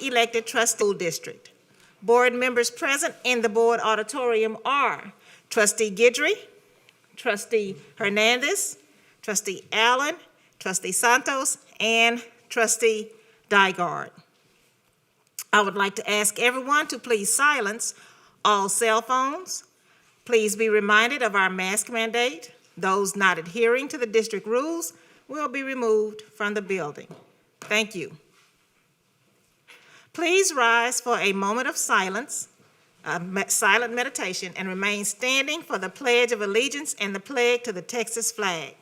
elected trustee school district. Board members present in the board auditorium are Trustee Guidry, Trustee Hernandez, Trustee Allen, Trustee Santos, and Trustee Dygard. I would like to ask everyone to please silence all cell phones. Please be reminded of our mask mandate. Those not adhering to the district rules will be removed from the building. Thank you. Please rise for a moment of silence, silent meditation, and remain standing for the Pledge of Allegiance and the pledge to the Texas flag.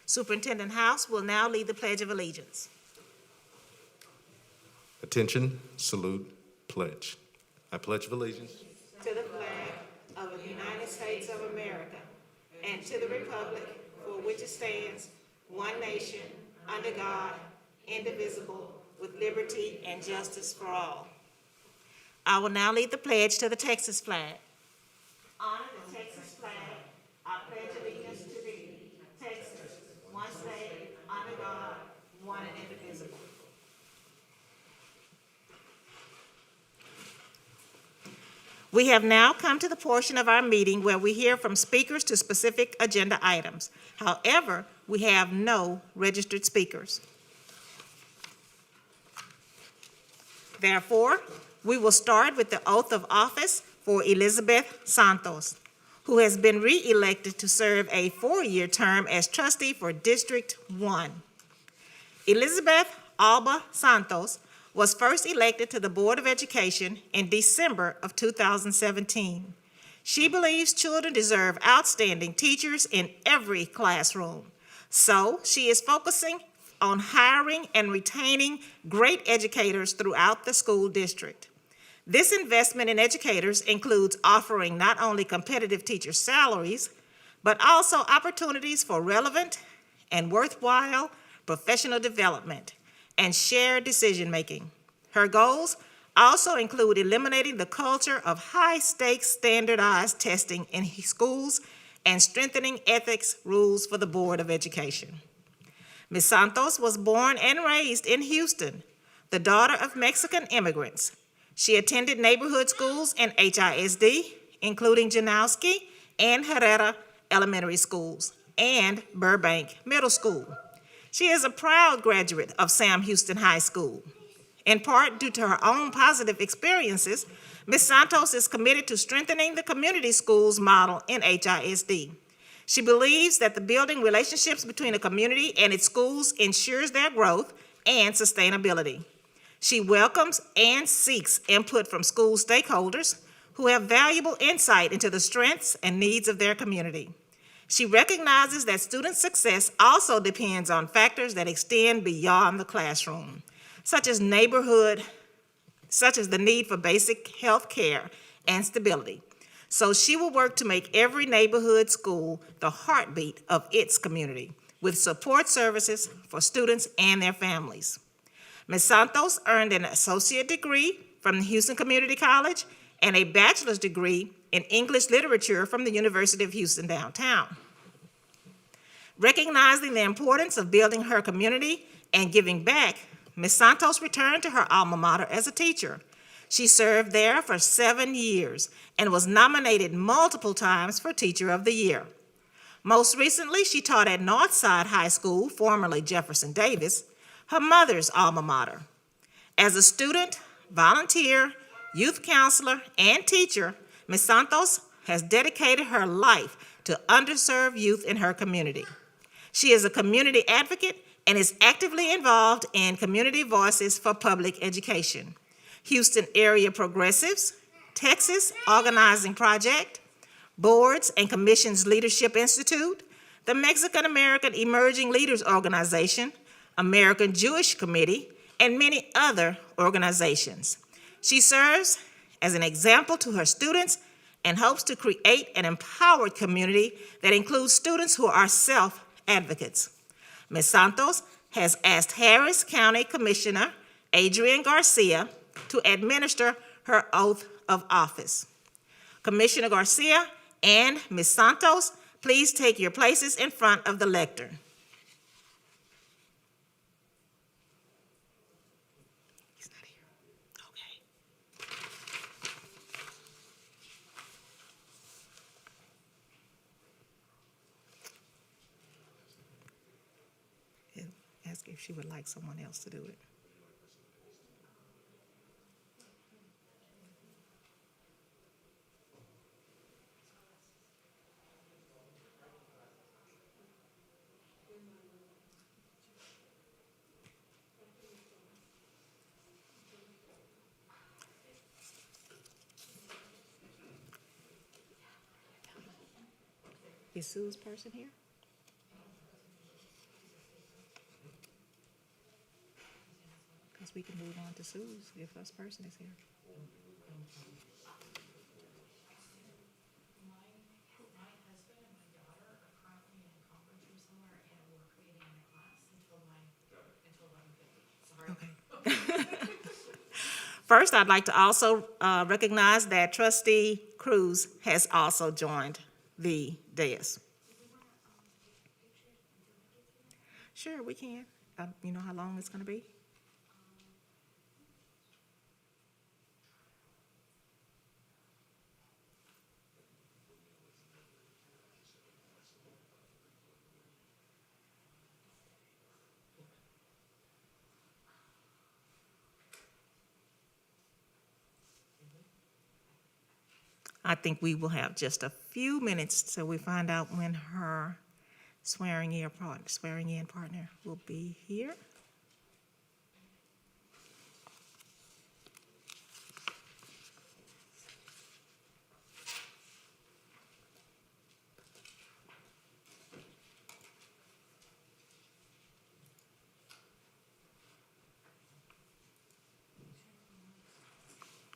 Superintendent House will now lead the Pledge of Allegiance. Attention, salute, pledge. I pledge allegiance To the flag of the United States of America and to the republic for which it stands, one nation, under God, indivisible, with liberty and justice for all. I will now lead the pledge to the Texas flag. Honor the Texas flag. I pledge allegiance to thee, Texas, one state, under God, one and indivisible. We have now come to the portion of our meeting where we hear from speakers to specific agenda items. However, we have no registered speakers. Therefore, we will start with the oath of office for Elizabeth Santos, who has been re-elected to serve a 4-year term as trustee for District 1. Elizabeth Alba Santos was first elected to the Board of Education in December of 2017. She believes children deserve outstanding teachers in every classroom. So she is focusing on hiring and retaining great educators throughout the school district. This investment in educators includes offering not only competitive teacher salaries, but also opportunities for relevant and worthwhile professional development and shared decision-making. Her goals also include eliminating the culture of high-stakes standardized testing in schools and strengthening ethics rules for the Board of Education. Ms. Santos was born and raised in Houston, the daughter of Mexican immigrants. She attended neighborhood schools in HISD, including Janowski and Herrera Elementary Schools and Burbank Middle School. She is a proud graduate of Sam Houston High School. In part due to her own positive experiences, Ms. Santos is committed to strengthening the community schools model in HISD. She believes that the building relationships between a community and its schools ensures their growth and sustainability. She welcomes and seeks input from school stakeholders who have valuable insight into the strengths and needs of their community. She recognizes that student success also depends on factors that extend beyond the classroom, such as the need for basic health care and stability. So she will work to make every neighborhood school the heartbeat of its community, with support services for students and their families. Ms. Santos earned an associate degree from the Houston Community College and a bachelor's degree in English literature from the University of Houston downtown. Recognizing the importance of building her community and giving back, Ms. Santos returned to her alma mater as a teacher. She served there for 7 years and was nominated multiple times for Teacher of the Year. Most recently, she taught at Northside High School, formerly Jefferson Davis, her mother's alma mater. As a student, volunteer, youth counselor, and teacher, Ms. Santos has dedicated her life to underserved youth in her community. She is a community advocate and is actively involved in Community Voices for Public Education, Houston Area Progressives, Texas Organizing Project, Boards and Commissions Leadership Institute, the Mexican American Emerging Leaders Organization, American Jewish Committee, and many other organizations. She serves as an example to her students and hopes to create an empowered community that includes students who are self-advocates. Ms. Santos has asked Harris County Commissioner Adrian Garcia to administer her oath of office. Commissioner Garcia and Ms. Santos Please take your places in front of the lectern. He's not here. Okay. And ask if she would like someone else to do it. Is Sue's person here? Because we can move on to Sue's if this person is here. My husband and my daughter are currently in a conference room somewhere, and we're creating a class until 11:50. Sorry. Okay. First, I'd like to also recognize that Trustee Cruz has also joined the dais. Sure, we can. You know how long it's going to be? I think we will have just a few minutes till we find out when her swearing in partner will be here.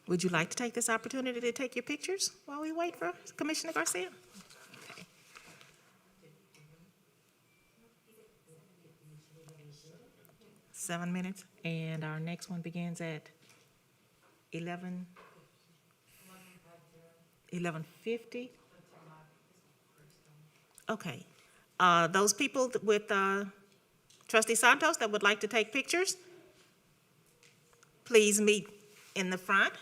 Would you like to take this opportunity to take your pictures while we wait for Commissioner Garcia? Okay. 7 minutes, and our next one begins at 11:50. Okay. Those people with Trustee Santos that would like to take pictures, please meet in the front.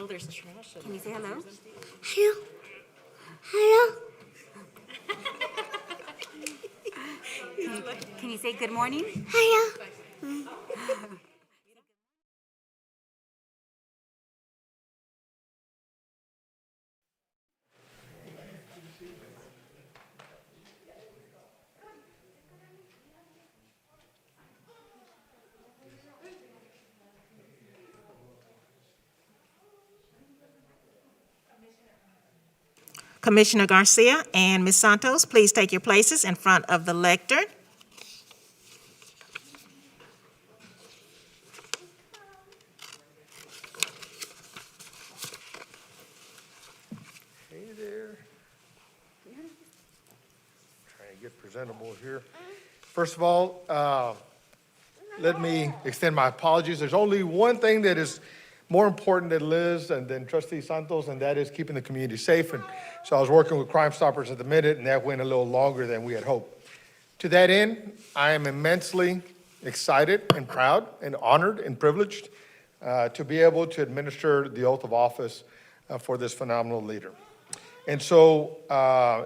know there's trash in Can you say hello? Hello. Hello. Can you say good morning? Hello. Commissioner Garcia and Ms. Santos, please take your places in front of the lectern. Hey there. Trying to get presentable here. First of all, let me extend my apologies. There's only one thing that is more important than Liz and than Trustee Santos, and that is keeping the community safe. And so I was working with Crime Stoppers at the minute, and that went a little longer than we had hoped. To that end, I am immensely excited and proud and honored and privileged to be able to administer the oath of office for this phenomenal leader. And so,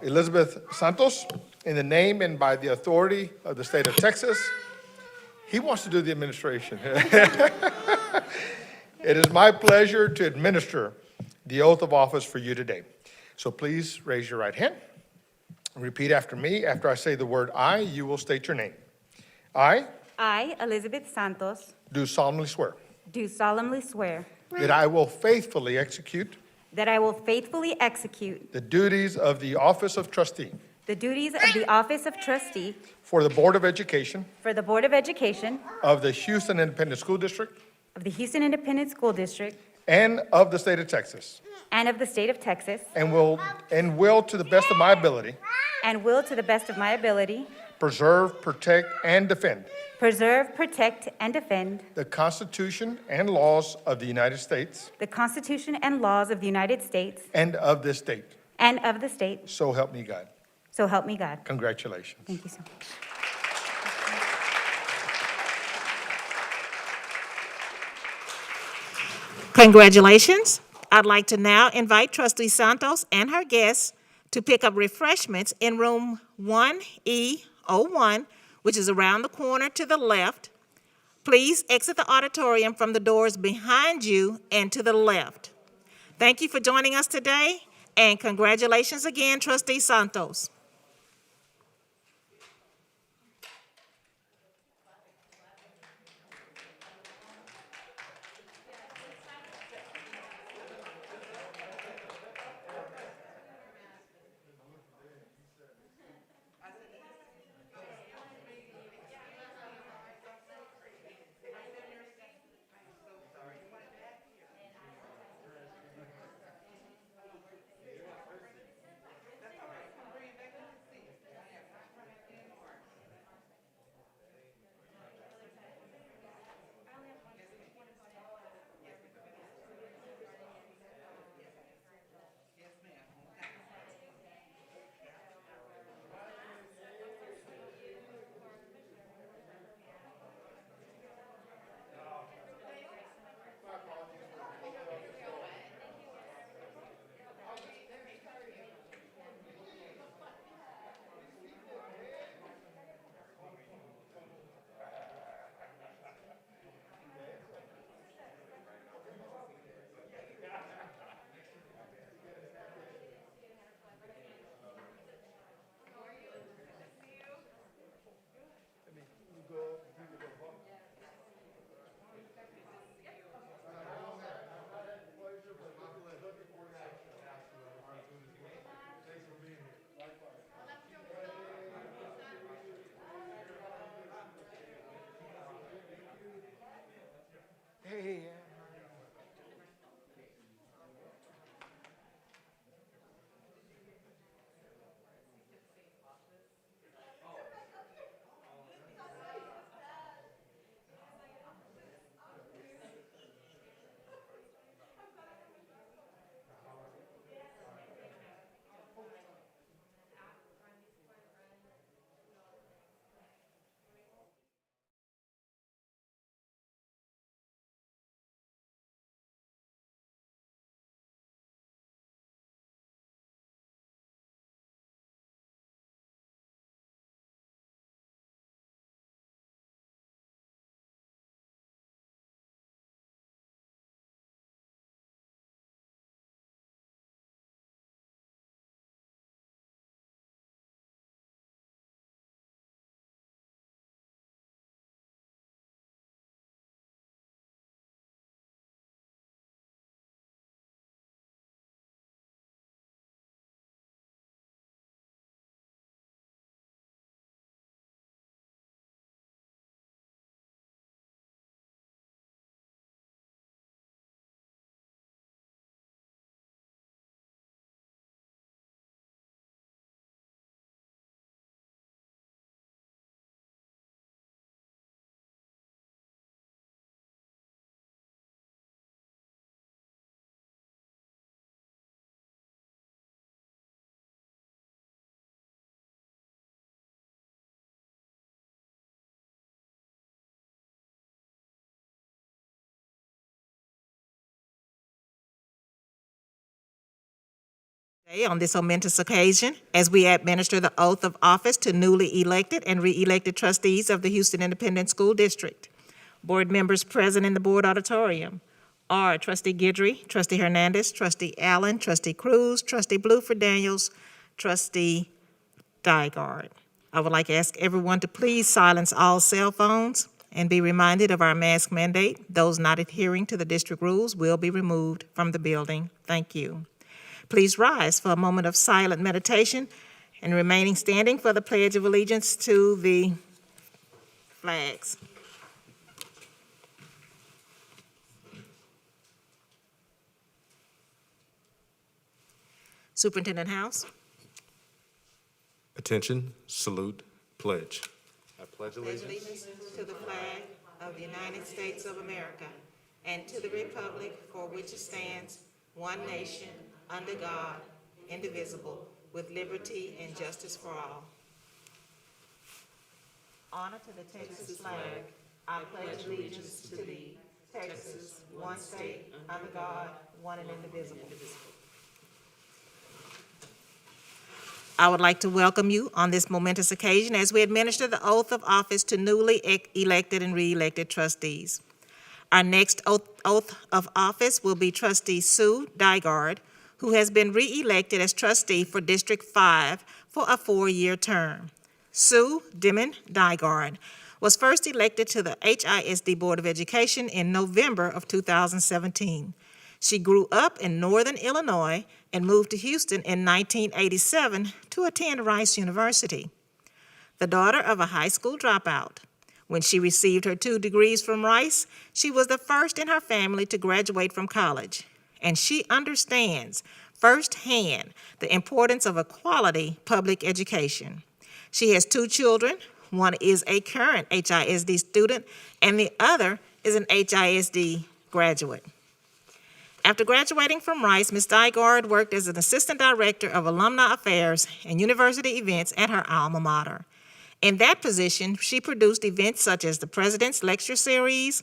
Elizabeth Santos, in the name and by the authority of the state of Texas, he wants to do the administration. It is my pleasure to administer the oath of office for you today. So please raise your right hand. Repeat after me. After I say the word I, you will state your name. I I, Elizabeth Santos, do solemnly swear do solemnly swear that I will faithfully execute that I will faithfully execute the duties of the office of trustee the duties of the office of trustee for the Board of Education for the Board of Education of the Houston Independent School District of the Houston Independent School District and of the state of Texas, and of the state of Texas, and will to the best of my ability and will, to the best of my ability, preserve, protect, and defend preserve, protect, and defend the Constitution and laws of the United States the Constitution and laws of the United States and of this state. and of the state. So help me God. So help me God. Congratulations. Thank you so much. Congratulations. I'd like to now invite Trustee Santos and her guests to pick up refreshments in room 1E01, which is around the corner to the left. Please exit the auditorium from the doors behind you and to the left. Thank you for joining us today, and congratulations again, Trustee Santos. Today, on this momentous occasion, as we administer the oath of office to newly elected and re-elected trustees of the Houston Independent School District. Board members present in the board auditorium are Trustee Guidry, Trustee Hernandez, Trustee Allen, Trustee Cruz, Trustee Bluford Daniels, Trustee Dygard. I would like to ask everyone to please silence all cell phones and be reminded of our mask mandate. Those not adhering to the district rules will be removed from the building. Thank you. Please rise for a moment of silent meditation and remaining standing for the Pledge of Allegiance to the flags. Superintendent House. Attention, salute, pledge. I pledge Pledge allegiance to the flag of the United States of America and to the republic for which it stands, one nation, under God, indivisible, with liberty and justice for all. Honor to the Texas flag. I pledge allegiance to thee, Texas, one state, under God, one and indivisible. I would like to welcome you on this momentous occasion as we administer the oath of office to newly elected and re-elected trustees. Our next oath of office will be Trustee Sue Dygard, who has been re-elected as trustee for District 5 for a 4-year term. Sue Dimon Dygard was first elected to the HISD Board of Education in November of 2017. She grew up in Northern Illinois and moved to Houston in 1987 to attend Rice University. The daughter of a high school dropout, when she received her 2 degrees from Rice, she was the first in her family to graduate from college, and she understands firsthand the importance of a quality public education. She has 2 children. One is a current HISD student, and the other is an HISD graduate. After graduating from Rice, Ms. Dygard worked as an assistant director of alumni affairs and university events at her alma mater. In that position, she produced events such as the President's Lecture Series,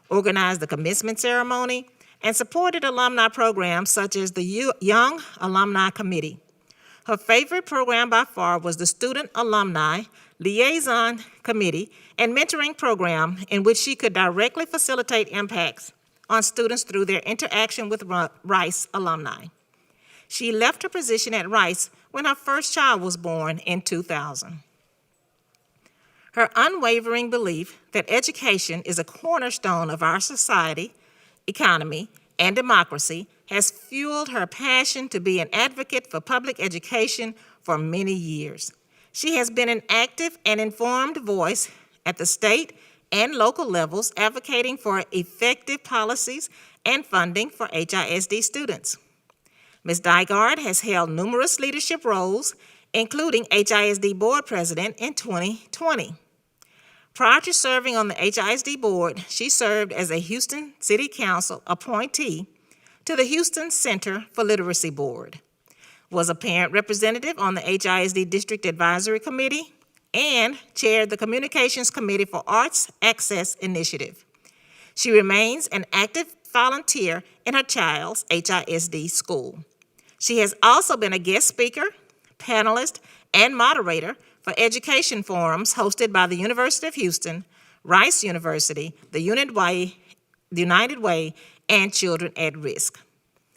organized the commencement ceremony, and supported alumni programs such as the Young Alumni Committee. Her favorite program by far was the Student Alumni Liaison Committee and mentoring program, in which she could directly facilitate impacts on students through their interaction with Rice alumni. She left her position at Rice when her first child was born in 2000. Her unwavering belief that education is a cornerstone of our society, economy, and democracy has fueled her passion to be an advocate for public education for many years. She has been an active and informed voice at the state and local levels, advocating for effective policies and funding for HISD students. Ms. Dygard has held numerous leadership roles, including HISD Board President in 2020. Prior to serving on the HISD Board, she served as a Houston City Council appointee to the Houston Center for Literacy Board, was a parent representative on the HISD District Advisory Committee, and chaired the Communications Committee for Arts Access Initiative. She remains an active volunteer in her child's HISD school. She has also been a guest speaker, panelist, and moderator for education forums hosted by the University of Houston, Rice University, the United Way, and Children at Risk.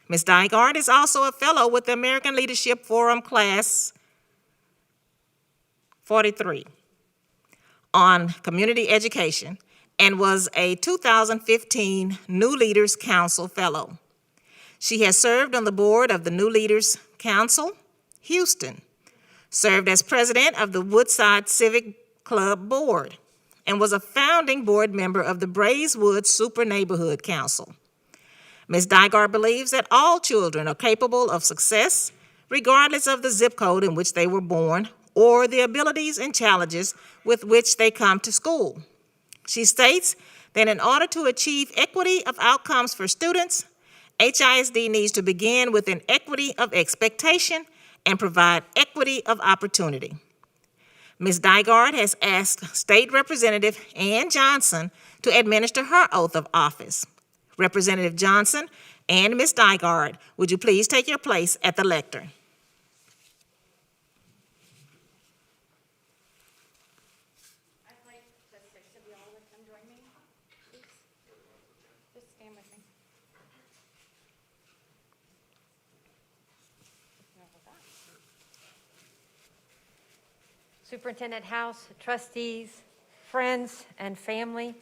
Ms. Dygard is also a fellow with the American Leadership Forum Class 43 on community education and was a 2015 New Leaders Council Fellow. She has served on the board of the New Leaders Council, Houston, served as president of the Woodside Civic Club Board, and was a founding board member of the Braeswood Super Neighborhood Council. Ms. Dygard believes that all children are capable of success, regardless of the zip code in which they were born or the abilities and challenges with which they come to school. She states that in order to achieve equity of outcomes for students, HISD needs to begin with an equity of expectation and provide equity of opportunity. Ms. Dygard has asked State Representative Ann Johnson to administer her oath of office. Representative Johnson and Ms. Dygard, would you please take your place at the lectern? Superintendent House, trustees, friends, and family,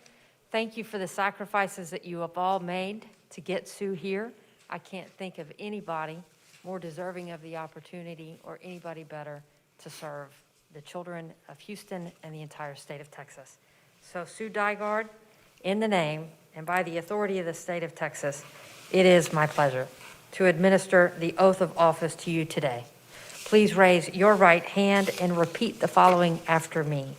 thank you for the sacrifices that you have all made to get Sue here. I can't think of anybody more deserving of the opportunity or anybody better to serve the children of Houston and the entire state of Texas. So Sue Dygard, in the name and by the authority of the state of Texas, it is my pleasure to administer the oath of office to you today. Please raise your right hand and repeat the following after me.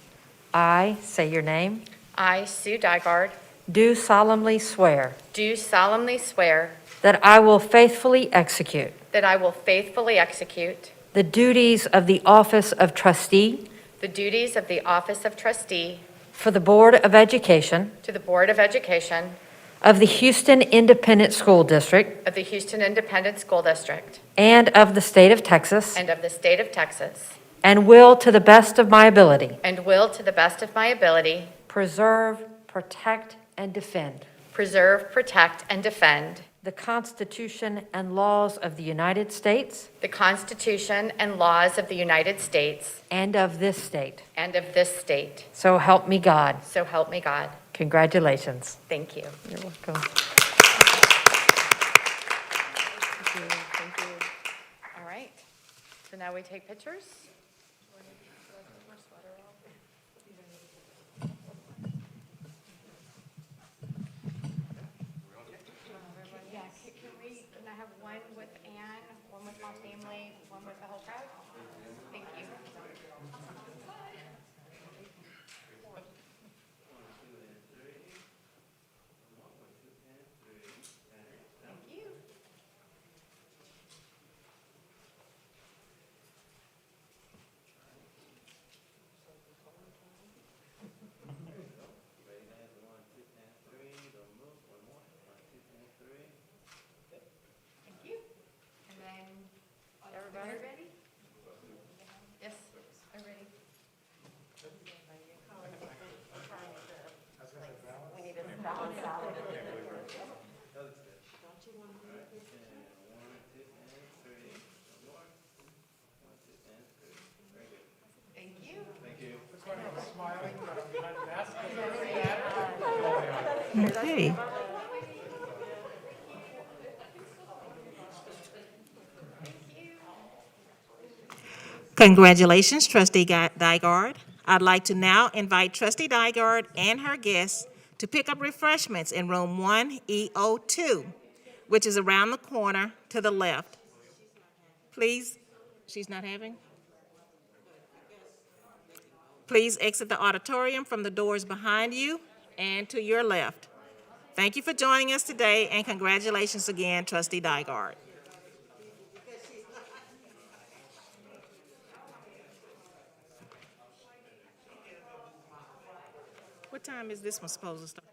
I, say your name, I, Sue Dygard, do solemnly swear do solemnly swear that I will faithfully execute that I will faithfully execute the duties of the office of trustee the duties of the office of trustee for the Board of Education to the Board of Education of the Houston Independent School District of the Houston Independent School District and of the state of Texas, and of the state of Texas, and will, to the best of my ability, and will, to the best of my ability, preserve, protect, and defend preserve, protect, and defend the Constitution and laws of the United States the Constitution and laws of the United States and of this state. and of this state. So help me God. So help me God. Congratulations. Thank you. You're welcome. Thank you. All right. So now we take pictures. Can I have one with Anne, one with my family, one with the whole crowd? Thank you. Thank you. Thank you. And then, everybody ready? Yes, I'm ready. Thank you. Okay. Congratulations, Trustee Dygard. I'd like to now invite Trustee Dygard and her guests to pick up refreshments in room 1E02, which is around the corner to the left. Please, she's not having? Please exit the auditorium from the doors behind you and to your left. Thank you for joining us today, and congratulations again, Trustee Dygard. What time is this one supposed to start?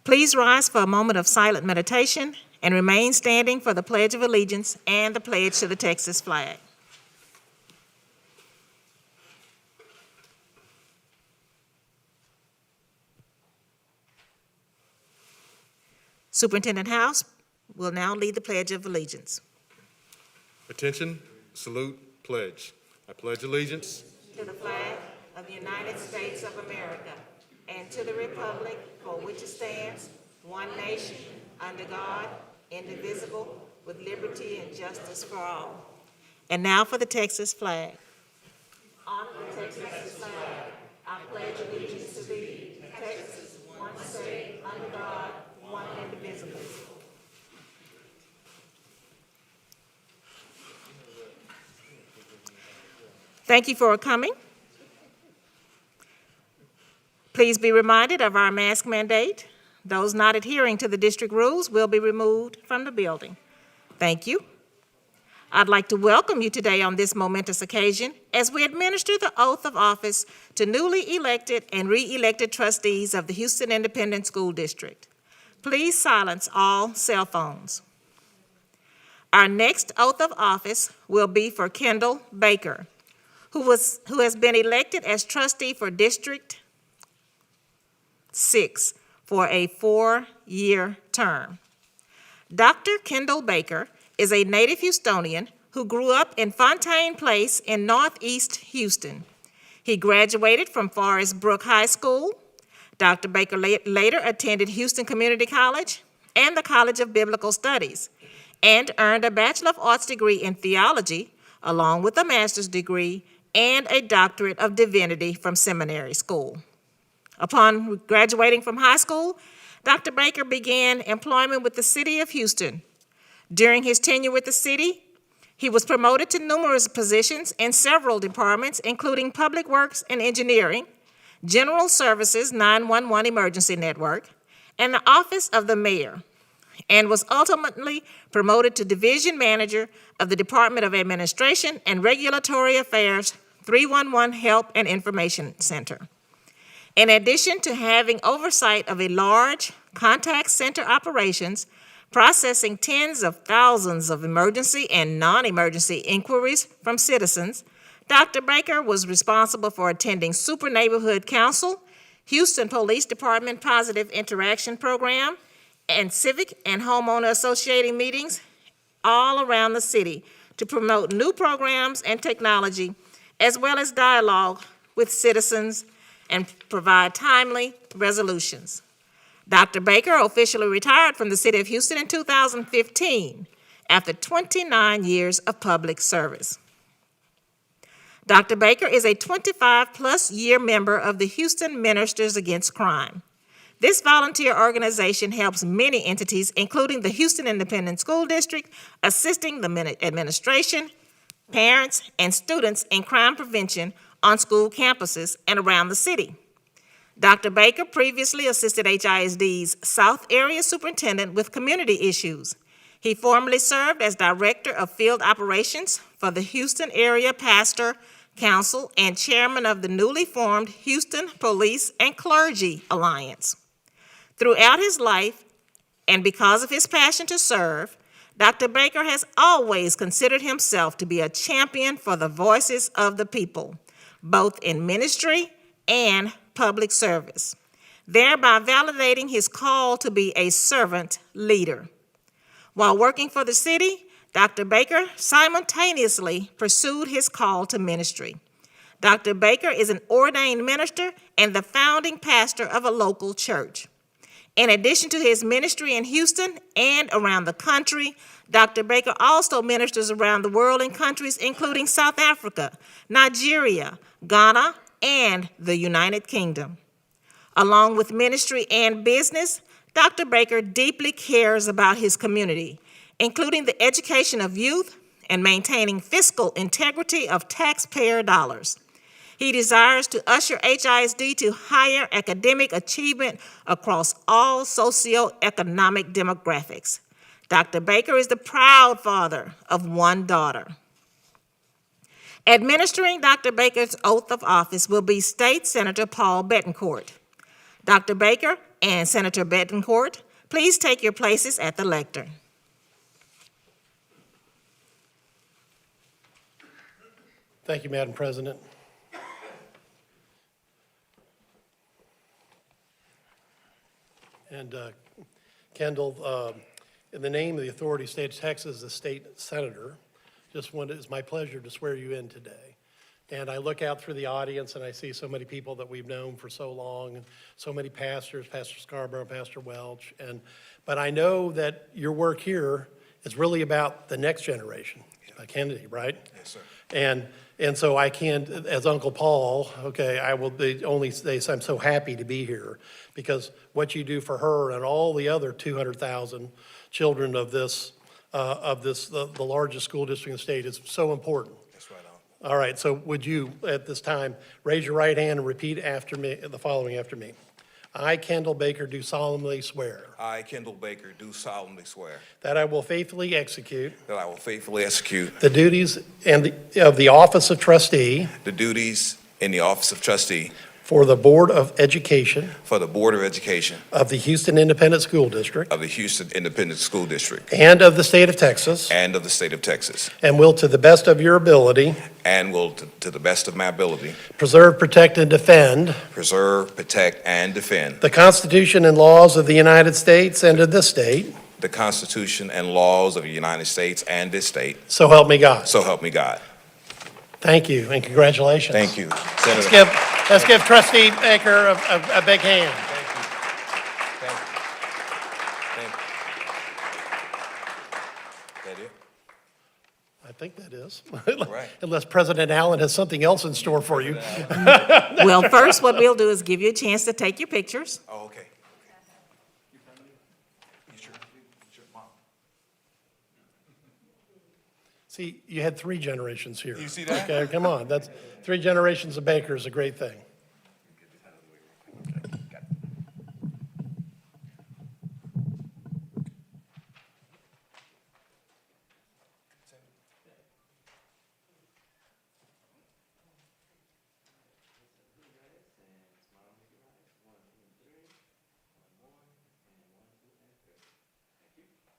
Please rise for a moment of silent meditation and remain standing for the Pledge of Allegiance and the pledge to the Texas flag. Superintendent House will now lead the Pledge of Allegiance. Attention, salute, pledge. I pledge allegiance To the flag of the United States of America and to the republic for which it stands, one nation, under God, indivisible, with liberty and justice for all. And now for the Texas flag. Honor the Texas flag. I pledge allegiance to thee, Texas, one state, under God, one indivisible. Thank you for coming. Please be reminded of our mask mandate. Those not adhering to the district rules will be removed from the building. Thank you. I'd like to welcome you today on this momentous occasion as we administer the oath of office to newly elected and re-elected trustees of the Houston Independent School District. Please silence all cell phones. Our next oath of office will be for Kendall Baker, who has been elected as trustee for District 6 for a 4-year term. Dr. Kendall Baker is a native Houstonian who grew up in Fontaine Place in Northeast Houston. He graduated from Forest Brook High School. Dr. Baker later attended Houston Community College and the College of Biblical Studies and earned a Bachelor of Arts degree in theology, along with a master's degree and a doctorate of divinity from seminary school. Upon graduating from high school, Dr. Baker began employment with the City of Houston. During his tenure with the city, he was promoted to numerous positions in several departments, including Public Works and Engineering, General Services 911 Emergency Network, and the Office of the Mayor, and was ultimately promoted to Division Manager of the Department of Administration and Regulatory Affairs 311 Help and Information Center. In addition to having oversight of a large contact center operations, processing tens of thousands of emergency and non-emergency inquiries from citizens, Dr. Baker was responsible for attending Super Neighborhood Council, Houston Police Department Positive Interaction Program, and civic and homeowner associating meetings all around the city to promote new programs and technology, as well as dialogue with citizens and provide timely resolutions. Dr. Baker officially retired from the City of Houston in 2015 after 29 years of public service. Dr. Baker is a 25-plus year member of the Houston Ministers Against Crime. This volunteer organization helps many entities, including the Houston Independent School District, assisting the administration, parents, and students in crime prevention on school campuses and around the city. Dr. Baker previously assisted HISD's South Area Superintendent with community issues. He formerly served as Director of Field Operations for the Houston Area Pastor Council and Chairman of the newly formed Houston Police and Clergy Alliance. Throughout his life, and because of his passion to serve, Dr. Baker has always considered himself to be a champion for the voices of the people, both in ministry and public service, thereby validating his call to be a servant leader. While working for the city, Dr. Baker simultaneously pursued his call to ministry. Dr. Baker is an ordained minister and the founding pastor of a local church. In addition to his ministry in Houston and around the country, Dr. Baker also ministers around the world in countries including South Africa, Nigeria, Ghana, and the United Kingdom. Along with ministry and business, Dr. Baker deeply cares about his community, including the education of youth and maintaining fiscal integrity of taxpayer dollars. He desires to usher HISD to higher academic achievement across all socioeconomic demographics. Dr. Baker is the proud father of one daughter. Administering Dr. Baker's oath of office will be State Senator Paul Bettencourt. Dr. Baker and Senator Bettencourt, please take your places at the lectern. Thank you, Madam President. And Kendall, in the name of the authority of the state of Texas, the state senator, it's my pleasure to swear you in today. And I look out through the audience and I see so many people that we've known for so long, and so many pastors, Pastor Scarborough, Pastor Welch. But I know that your work here is really about the next generation, Kennedy, right? Yes, sir. And so I can't, as Uncle Paul, okay, I will only say I'm so happy to be here, because what you do for her and all the other 200,000 children of this, the largest school district in the state is so important. That's right on. All right, so would you, at this time, raise your right hand and repeat after me, the following after me. I, Kendall Baker, do solemnly swear I, Kendall Baker, do solemnly swear that I will faithfully execute that I will faithfully execute the duties of the office of trustee the duties in the office of trustee for the Board of Education for the Board of Education of the Houston Independent School District of the Houston Independent School District and of the state of Texas, and of the state of Texas, and will, to the best of your ability, and will, to the best of my ability, preserve, protect, and defend preserve, protect, and defend the Constitution and laws of the United States and of this state. the Constitution and laws of the United States and this state. So help me God. So help me God. Thank you and congratulations. Thank you, Let's Senator. give Trustee Baker a big hand. Thank you. Thank you. Thank you. That it? I think that is. Right. Unless President Allen has something else in store for you. Well, first, what we'll do is give you a chance to take your pictures. Oh, okay. Sure. Sure, Mom. See, you had 3 generations here. You see that? Okay, come on. That's 3 generations of Baker is a great thing.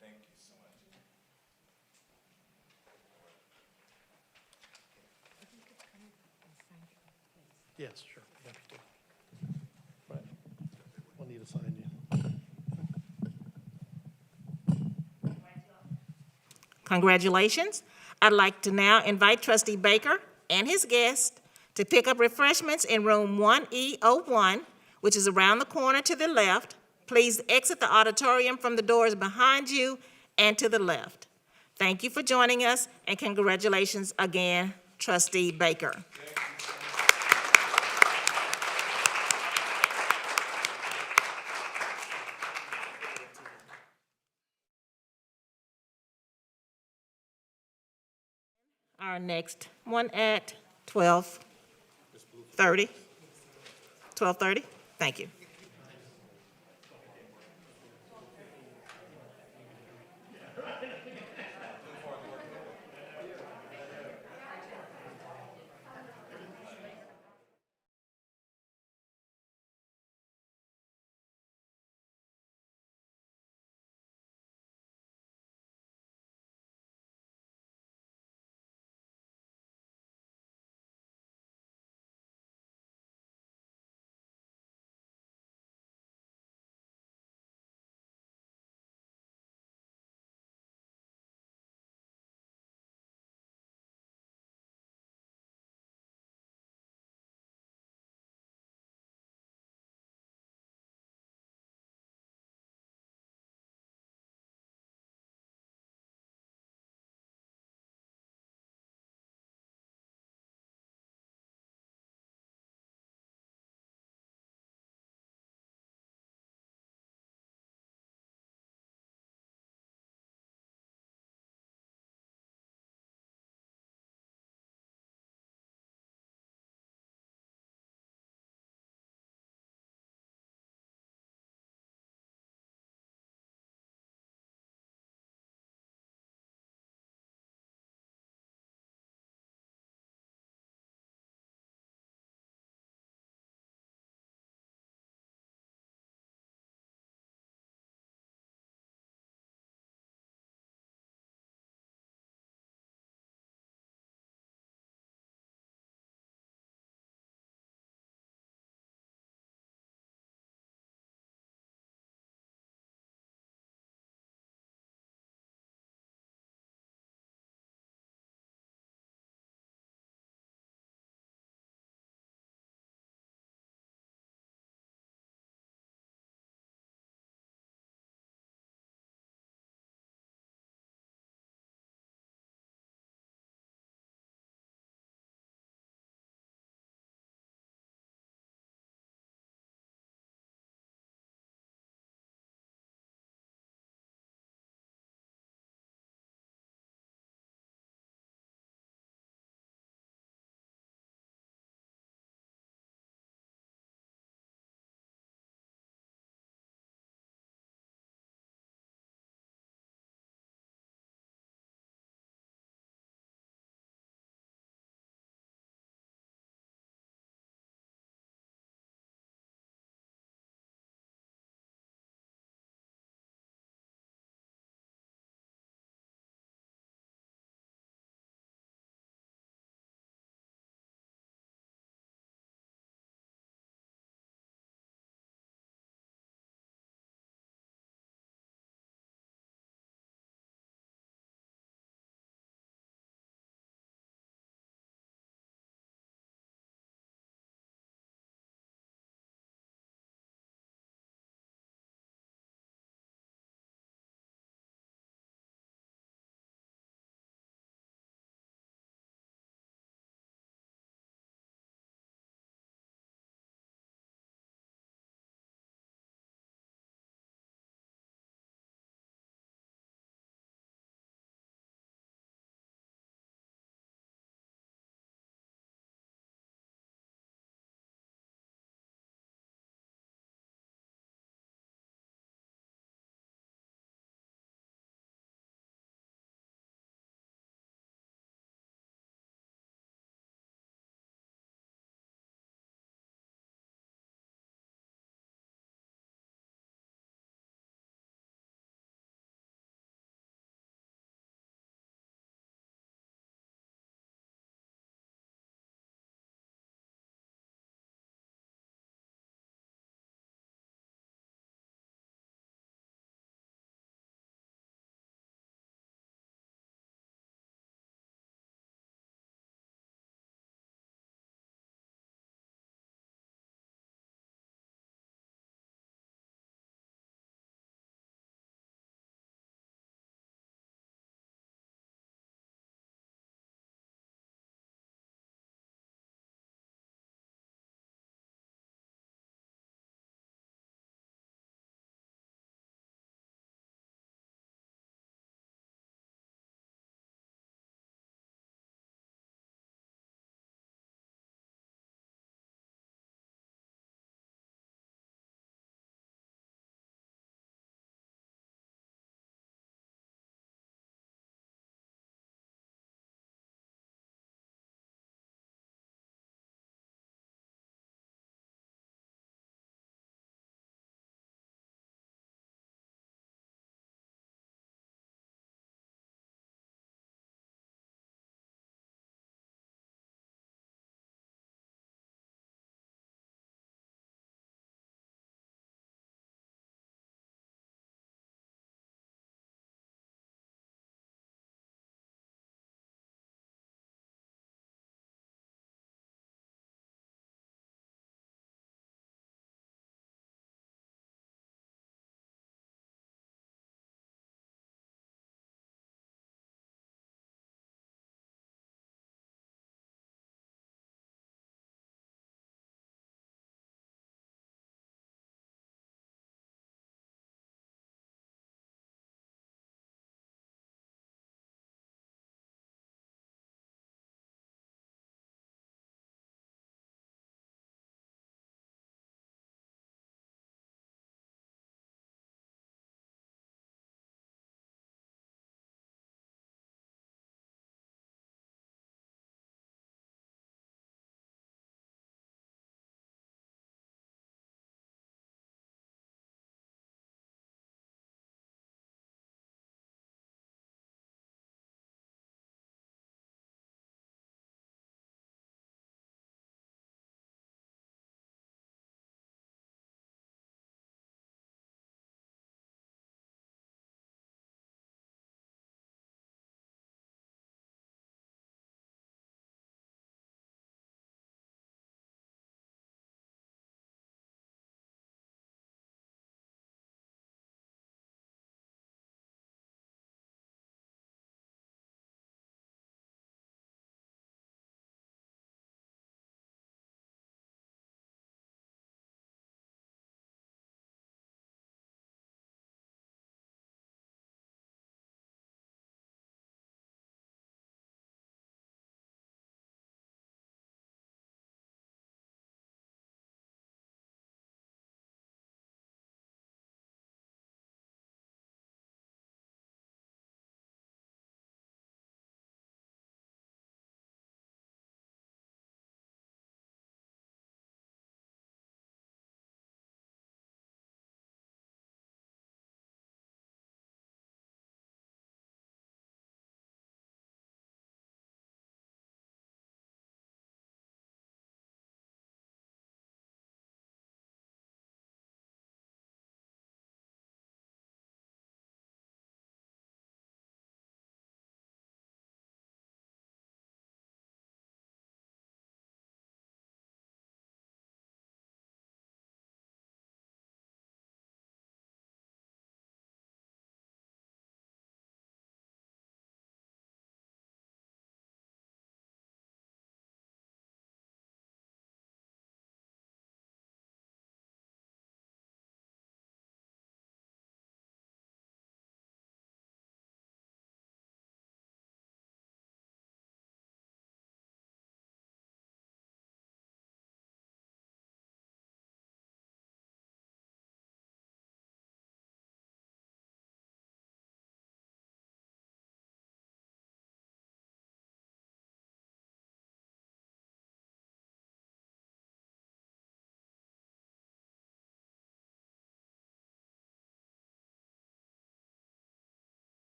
Thank you so much. Yes, sure. Happy to. Right. We'll need to sign you. Congratulations. I'd like to now invite Trustee Baker and his guest to pick up refreshments in room 1E01, which is around the corner to the left. Please exit the auditorium from the doors behind you and to the left. Thank you for joining us, and congratulations again, Trustee Baker. Our next one at 12:30. 12:30? Thank you.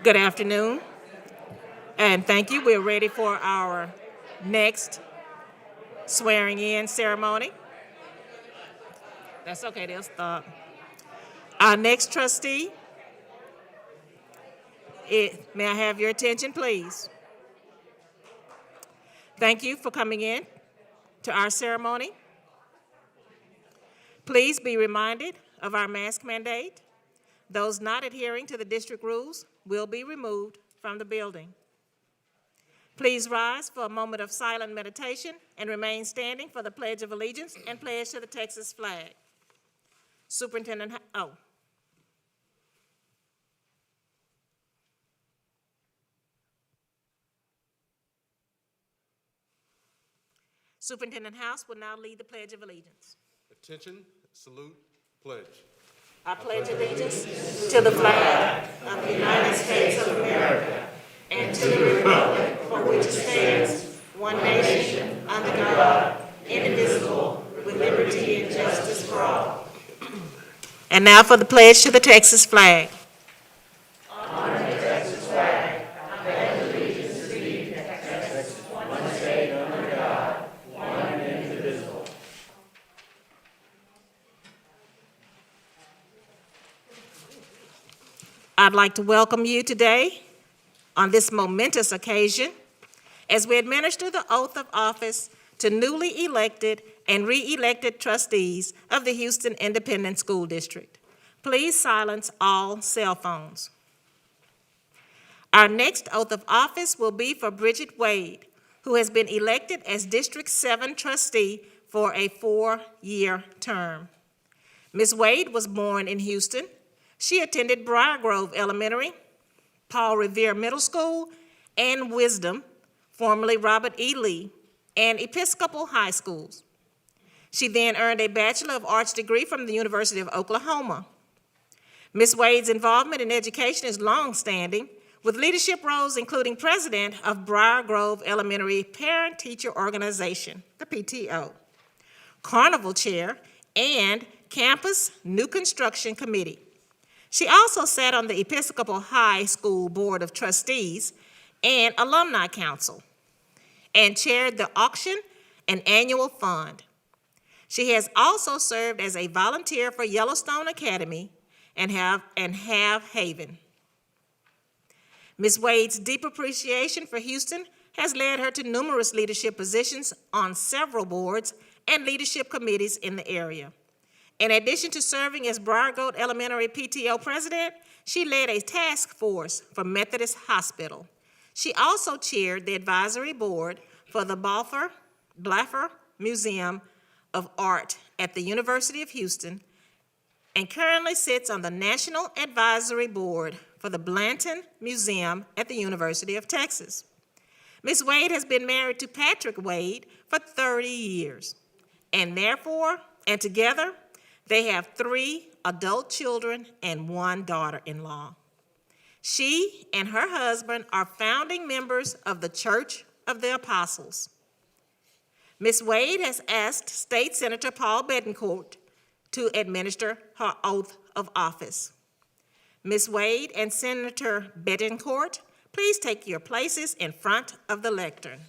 Good afternoon, and thank you. We're ready for our next swearing-in ceremony. That's okay, they'll stop. Our next trustee, may I have your attention, please? Thank you for coming in to our ceremony. Please be reminded of our mask mandate. Those not adhering to the district rules will be removed from the building. Please rise for a moment of silent meditation and remain standing for the Pledge of Allegiance and pledge to the Texas flag. Superintendent, Superintendent House will now lead the Pledge of Allegiance. Attention, salute, pledge. I pledge allegiance to the flag of the United States of America and to the republic for which it stands, one nation, under God, indivisible, with liberty and justice for all. And now for the pledge to the Texas flag. I'd like to welcome you today on this momentous occasion as we administer the oath of office to newly elected and re-elected trustees of the Houston Independent School District. Please silence all cell phones. Our next oath of office will be for Bridget Wade, who has been elected as District 7 trustee for a 4-year term. Ms. Wade was born in Houston. She attended Briar Grove Elementary, Paul Revere Middle School, and Wisdom, formerly Robert E. Lee, and Episcopal High Schools. She then earned a Bachelor of Arts degree from the University of Oklahoma. Ms. Wade's involvement in education is longstanding, with leadership roles including president of Briar Grove Elementary Parent-Teacher Organization, the PTO, Carnival Chair, and Campus New Construction Committee. She also sat on the Episcopal High School Board of Trustees and Alumni Council, and chaired the auction and annual fund. She has also served as a volunteer for Yellowstone Academy and Have Haven. Ms. Wade's deep appreciation for Houston has led her to numerous leadership positions on several boards and leadership committees in the area. In addition to serving as Briar Grove Elementary PTO president, she led a task force for Methodist Hospital. She also chaired the advisory board for the Blaffer Museum of Art at the University of Houston and currently sits on the National Advisory Board for the Blanton Museum at the University of Texas. Ms. Wade has been married to Patrick Wade for 30 years, and together, they have 3 adult children and 1 daughter-in-law. She and her husband are founding members of the Church of the Apostles. Ms. Wade has asked State Senator Paul Bettencourt to administer her oath of office. Ms. Wade and Senator Bettencourt, please take your places in front of the lectern.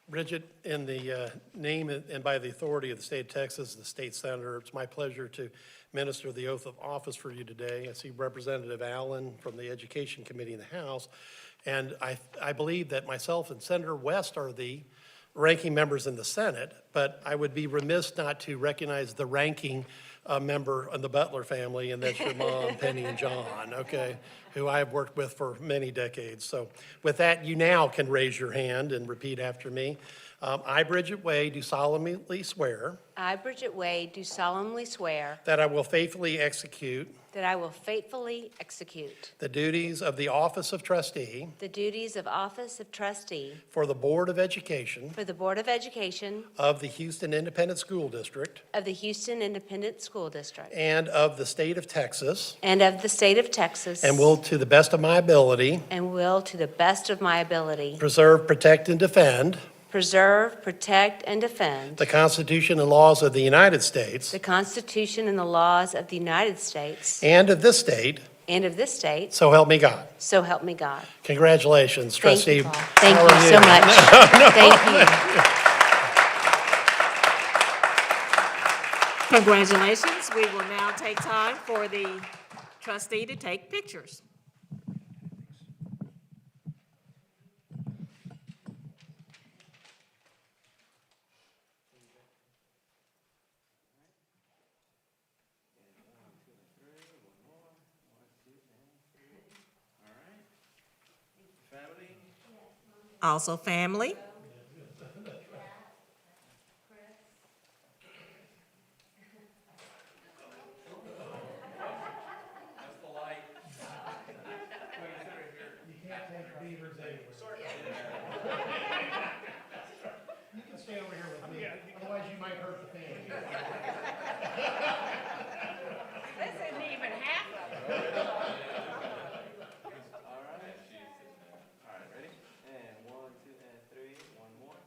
Bridget, in the name and by the authority of the state of Texas, the state senator, it's my pleasure to minister the oath of office for you today. I see Representative Allen from the Education Committee in the House, and I believe that myself and Senator West are the ranking members in the Senate, but I would be remiss not to recognize the ranking member of the Butler family, and that's your mom, Penny and John, okay, who I have worked with for many decades. So with that, you now can raise your hand and repeat after me. I, Bridget Wade, do solemnly swear I, Bridget Wade, do solemnly swear that I will faithfully execute that I will faithfully execute the duties of the office of trustee the duties of office of trustee for the Board of Education for the Board of Education of the Houston Independent School District of the Houston Independent School District and of the state of Texas, and of the state of Texas, and will, to the best of my ability, to the best of my ability, preserve, protect, and defend preserve, protect, and defend the Constitution and laws of the United States the Constitution and the laws of the United States and of this state, and of this state, so help me God. so help me God. Congratulations, Thank trustee. you, Paul. Thank How you are so much. Thank you. Congratulations. We will now take time for the trustee to take pictures. Also family. You can stay over here with me, otherwise you might hurt the family. This isn't even half of it. All right, ready? And 1, 2, and 3. One more.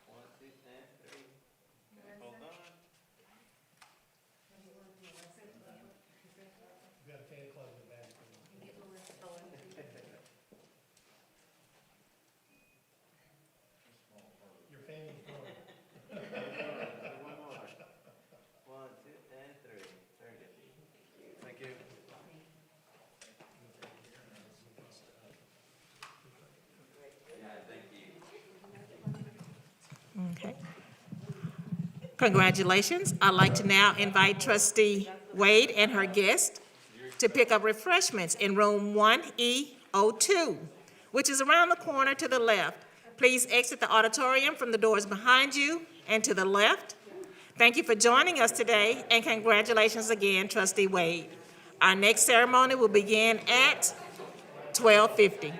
1, 2, and 3. Hold on. We got a fan club in the back. Your family's growing. One more. 1, 2, and 3. Very good. Thank you. Yeah, thank you. Okay. Congratulations. I'd like to now invite trustee Wade and her guest to pick up refreshments in room 1E02, which is around the corner to the left. Please exit the auditorium from the doors behind you and to the left. Thank you for joining us today, and congratulations again, trustee Wade. Our next ceremony will begin at 12:50.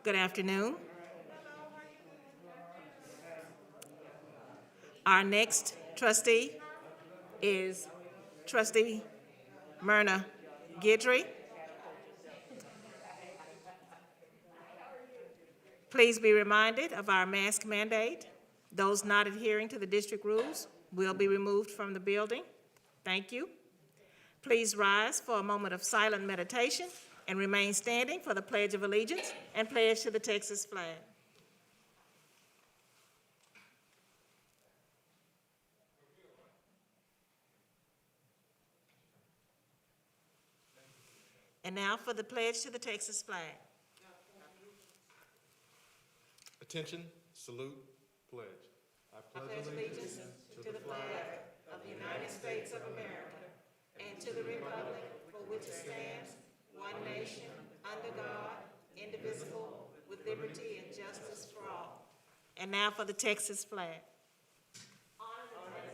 Good afternoon. Our next trustee is trustee Myrna Guidry. Please be reminded of our mask mandate. Those not adhering to the district rules will be removed from the building. Thank you. Please rise for a moment of silent meditation and remain standing for the Pledge of Allegiance and pledge to the Texas flag. And now for the pledge to the Texas flag. Attention, salute, pledge. I pledge allegiance to the flag of the United States of America and to the republic for which it stands, one nation, under God, indivisible, with liberty and justice for all. And now for the Texas flag. Honor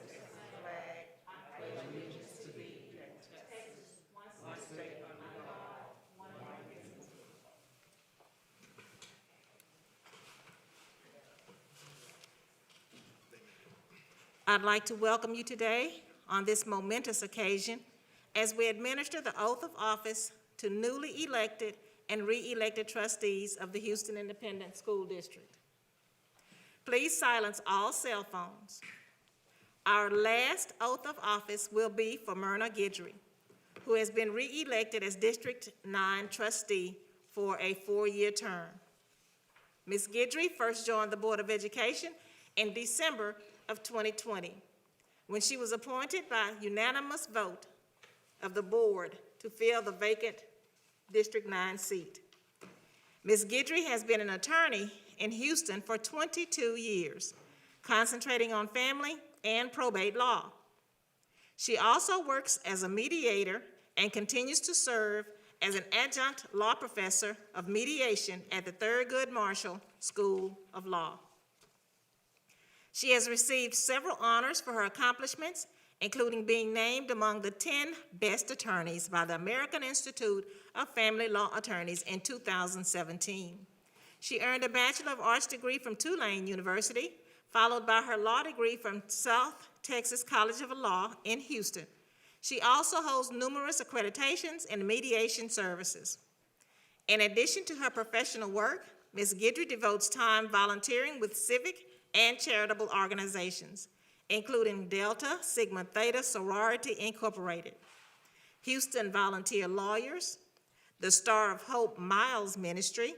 the Texas flag. I pledge allegiance to thee, to Texas, one state, under God, one indivisible. I'd like to welcome you today on this momentous occasion as we administer the oath of office to newly elected and re-elected trustees of the Houston Independent School District. Please silence all cell phones. Our last oath of office will be for Myrna Guidry, who has been re-elected as District 9 trustee for a 4-year term. Ms. Guidry first joined the Board of Education in December of 2020, when she was appointed by unanimous vote of the board to fill the vacant District 9 seat. Ms. Guidry has been an attorney in Houston for 22 years, concentrating on family and probate law. She also works as a mediator and continues to serve as an adjunct law professor of mediation at the Thurgood Marshall School of Law. She has received several honors for her accomplishments, including being named among the 10 best attorneys by the American Institute of Family Law Attorneys in 2017. She earned a Bachelor of Arts degree from Tulane University, followed by her law degree from South Texas College of Law in Houston. She also holds numerous accreditations in mediation services. In addition to her professional work, Ms. Guidry devotes time volunteering with civic and charitable organizations, including Delta Sigma Theta Sorority Incorporated, Houston Volunteer Lawyers, the Star of Hope Miles Ministry,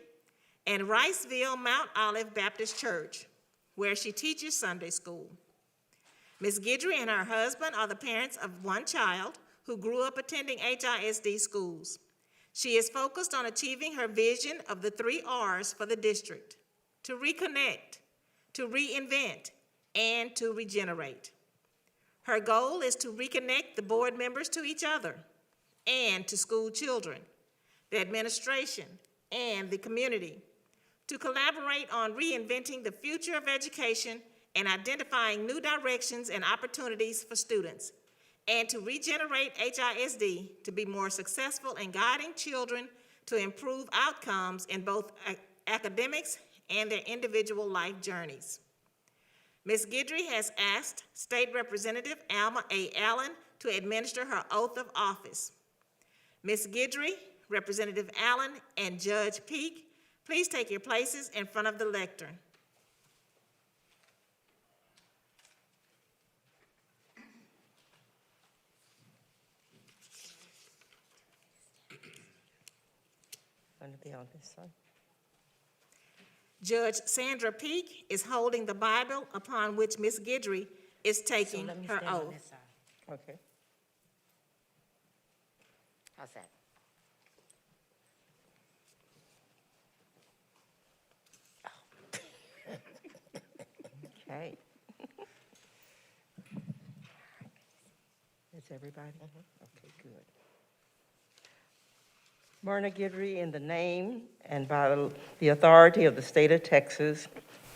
and Riceville Mount Olive Baptist Church, where she teaches Sunday school. Ms. Guidry and her husband are the parents of one child who grew up attending HISD schools. She is focused on achieving her vision of the 3 R's for the district: to reconnect, to reinvent, and to regenerate. Her goal is to reconnect the board members to each other and to school children, the administration, and the community, to collaborate on reinventing the future of education and identifying new directions and opportunities for students, and to regenerate HISD to be more successful in guiding children to improve outcomes in both academics and their individual life journeys. Ms. Guidry has asked State Representative Alma A. Allen to administer her oath of office. Ms. Guidry, Representative Allen, and Judge Peak, please take your places in front of the lectern. Going to be on this one. Judge Sandra Peak is holding the Bible upon which Ms. Guidry is taking her oath. Okay. How's that? Okay. Is everybody? Okay, good. Myrna Guidry, in the name and by the authority of the state of Texas,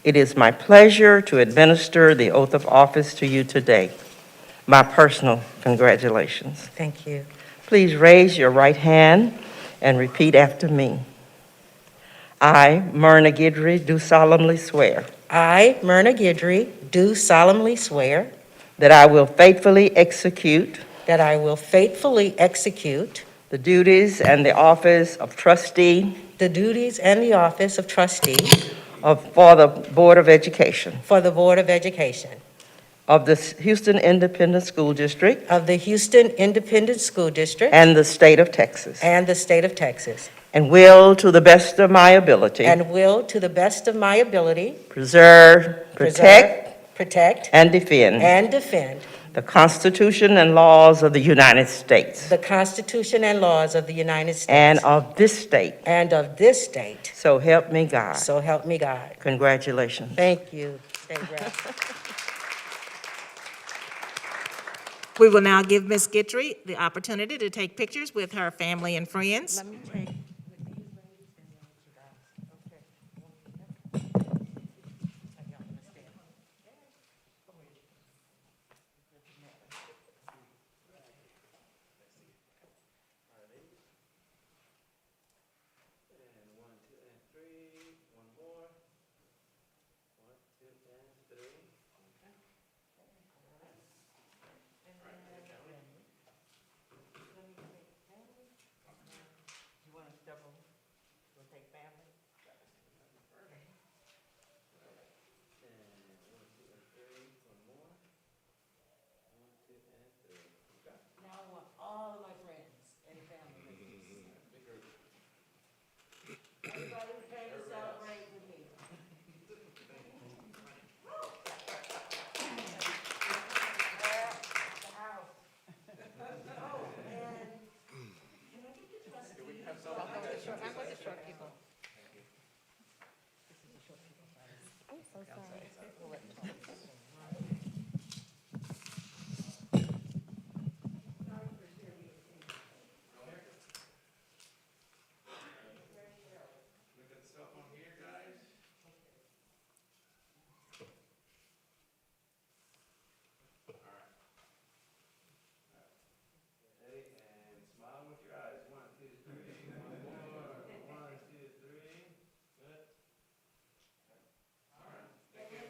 it is my pleasure to administer the oath of office to you today. My personal congratulations. Thank you. Please raise your right hand and repeat after me. I, Myrna Guidry, do solemnly swear I, Myrna Guidry, do solemnly swear that I will faithfully execute that I will faithfully execute the duties and the office of trustee the duties and the office of trustee for the Board of Education for the Board of Education of the Houston Independent School District of the Houston Independent School District and the state of Texas, and the state of Texas, and will, to the best of my ability, and will, to the best of my ability, preserve, protect, and defend and defend the Constitution and laws of the United States the Constitution and laws of the United States and of this state. and of this state. So help me God. So help me God. Congratulations. Thank you. Congrats. We will now give Ms. Guidry the opportunity to take pictures with her family and friends. Let me take with these ladies and then with you guys. Okay. Y'all gonna stand. And 1, 2, and 3. One more. 1, 2, and 3. You want to double? We'll take family. And 1, 2, and 3. One more. 1, 2, and 3. Now I want all of my friends and family. Everybody who came to celebrate with me. Ready? And smile with your eyes. 1, 2, 3. One more. 1, 2, 3. Good. All right. Thank you.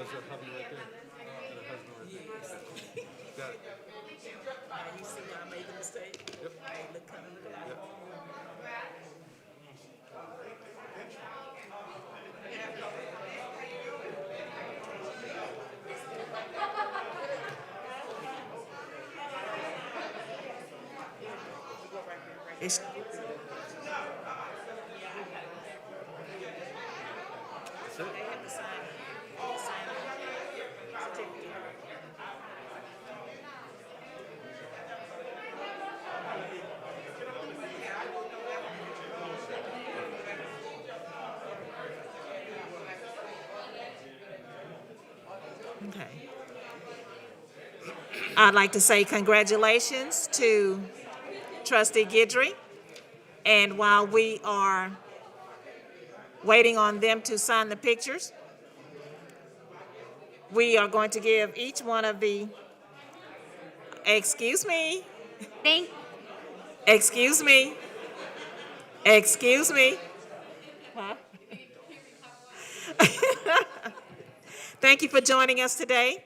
That's her hubby right there. And her husband right there. Got it. You see where I made the mistake? Yep. Hey, look, come and look alike. It's, okay. I'd like to say congratulations to Trustee Guidry. And while we are waiting on them to sign the pictures, we are going to give each one of the, excuse me, excuse me, excuse me. Huh? Thank you for joining us today,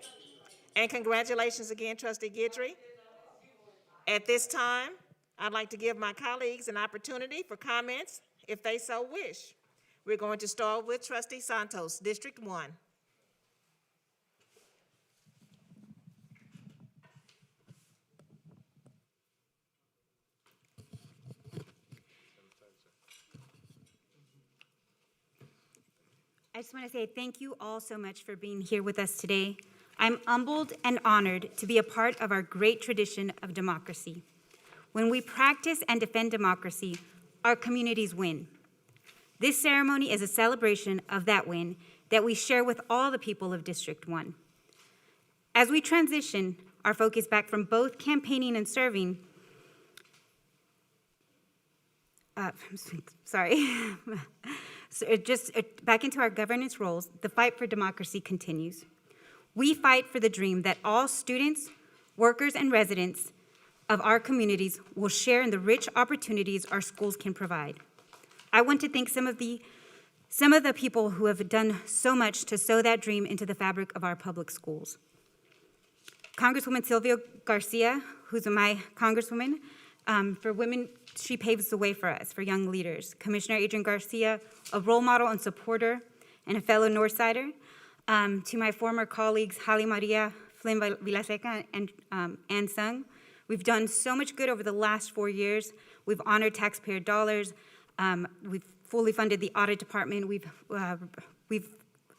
and congratulations again, Trustee Guidry. At this time, I'd like to give my colleagues an opportunity for comments if they so wish. We're going to start with Trustee Santos, District 1. I just want to say thank you all so much for being here with us today. I'm humbled and honored to be a part of our great tradition of democracy. When we practice and defend democracy, our communities win. This ceremony is a celebration of that win that we share with all the people of District 1. As we transition our focus back from both campaigning and serving, back into our governance roles, the fight for democracy continues. We fight for the dream that all students, workers, and residents of our communities will share in the rich opportunities our schools can provide. I want to thank some of the people who have done so much to sew that dream into the fabric of our public schools. Congresswoman Sylvia Garcia, who's my congresswoman, for women, she paves the way for us, for young leaders. Commissioner Adrian Garcia, a role model and supporter, and a fellow Northsider. To my former colleagues, Hali Maria, Flynn Villaseca, and Ann Sung. We've done so much good over the last 4 years. We've honored taxpayer dollars. We've fully funded the audit department. We've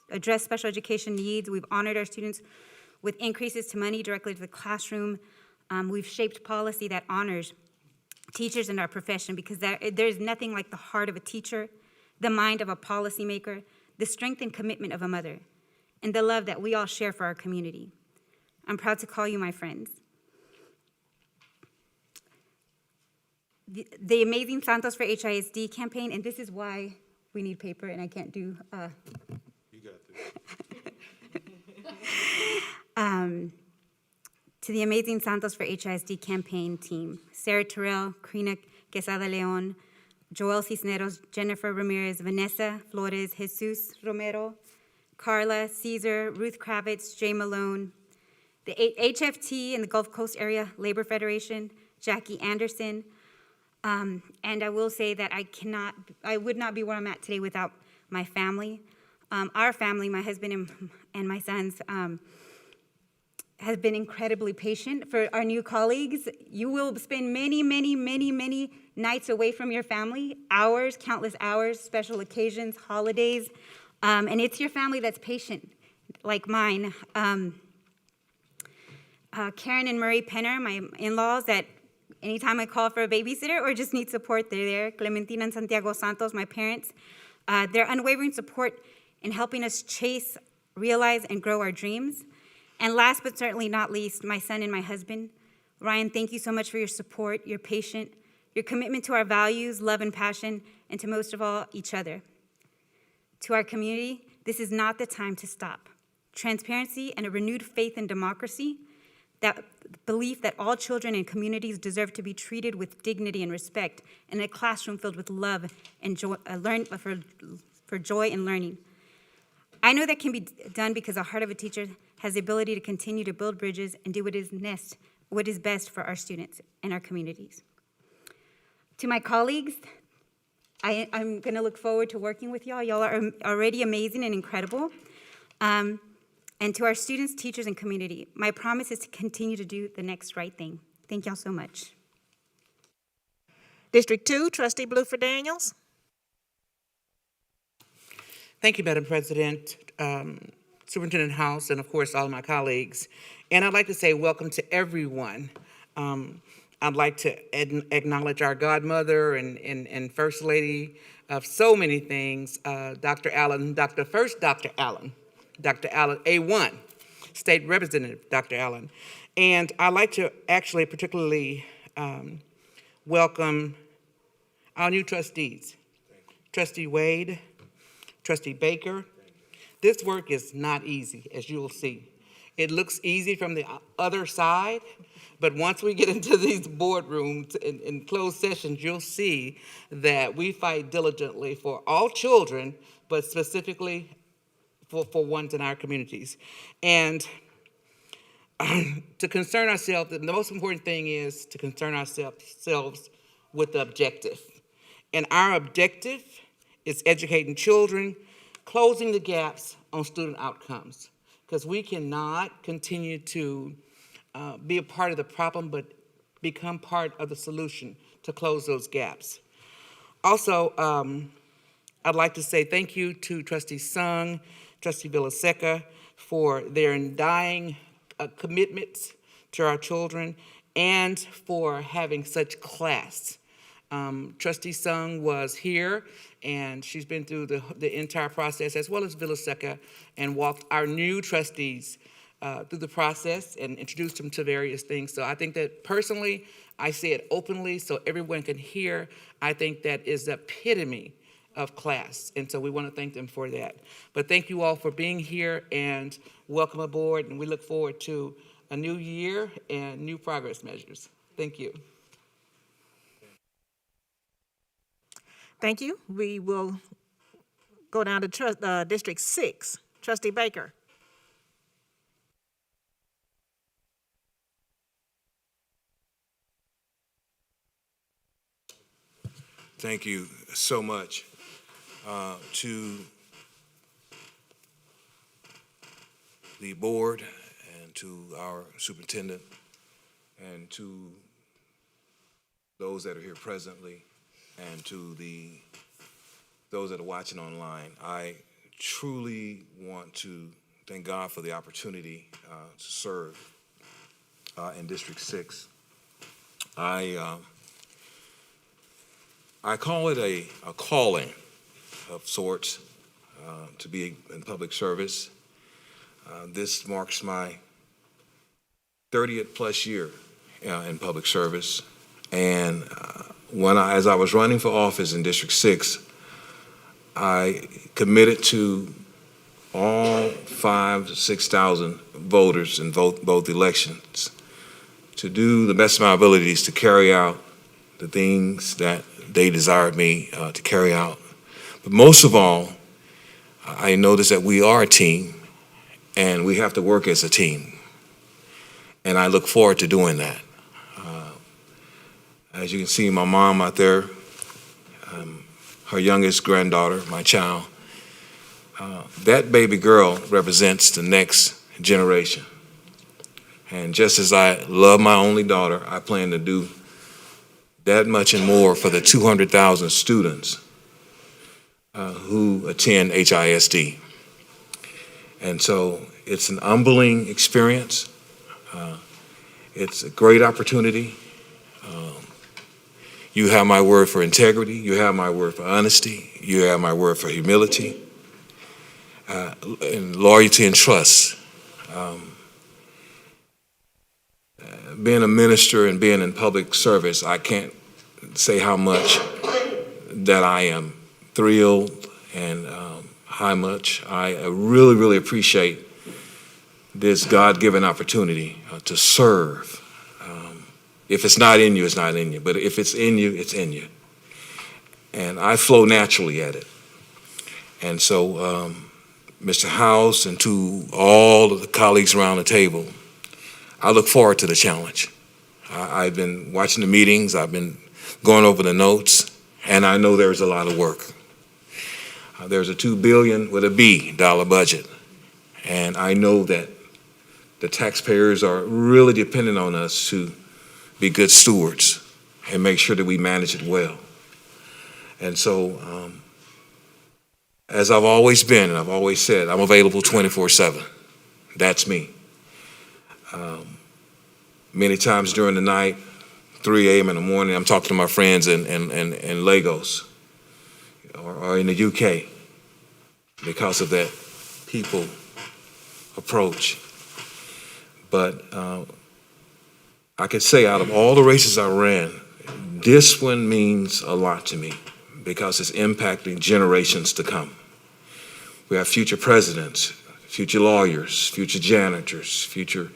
addressed special education needs. We've honored our students with increases to money directly to the classroom. We've shaped policy that honors teachers in our profession, because there's nothing like the heart of a teacher, the mind of a policymaker, the strength and commitment of a mother, and the love that we all share for our community. I'm proud to call you my friends. The Amazing Santos for HISD campaign, and this is why we need paper and I can't do. You got this. To the Amazing Santos for HISD campaign team, Sarah Terrell, Karina Quesada Leon, Joel Cisneros, Jennifer Ramirez, Vanessa Flores, Jesus Romero, Carla, Caesar, Ruth Kravitz, Jay Malone, the HFT and the Gulf Coast Area Labor Federation, Jackie Anderson. And I will say that I would not be where I'm at today without my family. Our family, my husband and my sons, has been incredibly patient. For our new colleagues, you will spend many, many, many, many nights away from your family, hours, countless hours, special occasions, holidays, and it's your family that's patient, like mine. Karen and Murray Penner, my in-laws, that anytime I call for a babysitter or just need support, they're there. Clementina and Santiago Santos, my parents, their unwavering support in helping us chase, realize, and grow our dreams. And last but certainly not least, my son and my husband. Ryan, thank you so much for your support, your patience, your commitment to our values, love and passion, and to most of all, each other. To our community, this is not the time to stop. Transparency and a renewed faith in democracy, that belief that all children and communities deserve to be treated with dignity and respect in a classroom filled with love and joy, for joy and learning. I know that can be done because the heart of a teacher has the ability to continue to build bridges and do what is best for our students and our communities. To my colleagues, I'm going to look forward to working with y'all. Y'all are already amazing and incredible. And to our students, teachers, and community, my promise is to continue to do the next right thing. Thank y'all so much. District 2, Trustee Bluford Daniels. Thank you, Madam President, Superintendent House, and of course, all of my colleagues. And I'd like to say welcome to everyone. I'd like to acknowledge our godmother and First Lady of so many things, Dr. Allen, Dr. Allen, A1, State Representative Dr. Allen. And I'd like to actually particularly welcome our new trustees, Trustee Wade, Trustee Baker. This work is not easy, as you will see. It looks easy from the other side, but once we get into these boardrooms in closed sessions, you'll see that we fight diligently for all children, but specifically for ones in our communities. And to concern ourselves, the most important thing is to concern ourselves with the objective. And our objective is educating children, closing the gaps on student outcomes, because we cannot continue to be a part of the problem, but become part of the solution to close those gaps. Also, I'd like to say thank you to Trustee Sung, Trustee Villaseca for their undying commitments to our children and for having such class. Trustee Sung was here, and she's been through the entire process, as well as Villaseca, and walked our new trustees through the process and introduced them to various things. So I think that personally, I say it openly so everyone can hear. I think that is the epitome of class, and so we want to thank them for that. But thank you all for being here, and welcome aboard, and we look forward to a new year and new progress measures. Thank you. Thank you. We will go down to District 6, Trustee Baker. Thank you so much to the board and to our superintendent and to those that are here presently and to those that are watching online. I truly want to thank God for the opportunity to serve in District 6. I call it a calling of sorts to be in public service. This marks my 30th plus year in public service. And as I was running for office in District 6, I committed to all 6,000 voters in both elections to do the best of my abilities to carry out the things that they desired me to carry out. But most of all, I noticed that we are a team and we have to work as a team. And I look forward to doing that. As you can see, my mom out there, her youngest granddaughter, my child, that baby girl represents the next generation. And just as I love my only daughter, I plan to do that much and more for the 200,000 students who attend HISD. And so it's an humbling experience. It's a great opportunity. You have my word for integrity. You have my word for honesty. You have my word for humility, and loyalty and trust. Being a minister and being in public service, I can't say how much that I am thrilled and how much I really, really appreciate this God-given opportunity to serve. If it's not in you, it's not in you. But if it's in you, it's in you. And I flow naturally at it. And so Mr. House, and to all of the colleagues around the table, I look forward to the challenge. I've been watching the meetings, I've been going over the notes, and I know there's a lot of work. There's a $2 billion with a B dollar budget, and I know that the taxpayers are really dependent on us to be good stewards and make sure that we manage it well. And so, as I've always been, and I've always said, I'm available 24/7. That's me. Many times during the night, 3 a.m. in the morning, I'm talking to my friends in Lagos or in the UK because of that people approach. But I could say out of all the races I ran, this one means a lot to me because it's impacting generations to come. We have future presidents, future lawyers, future janitors, future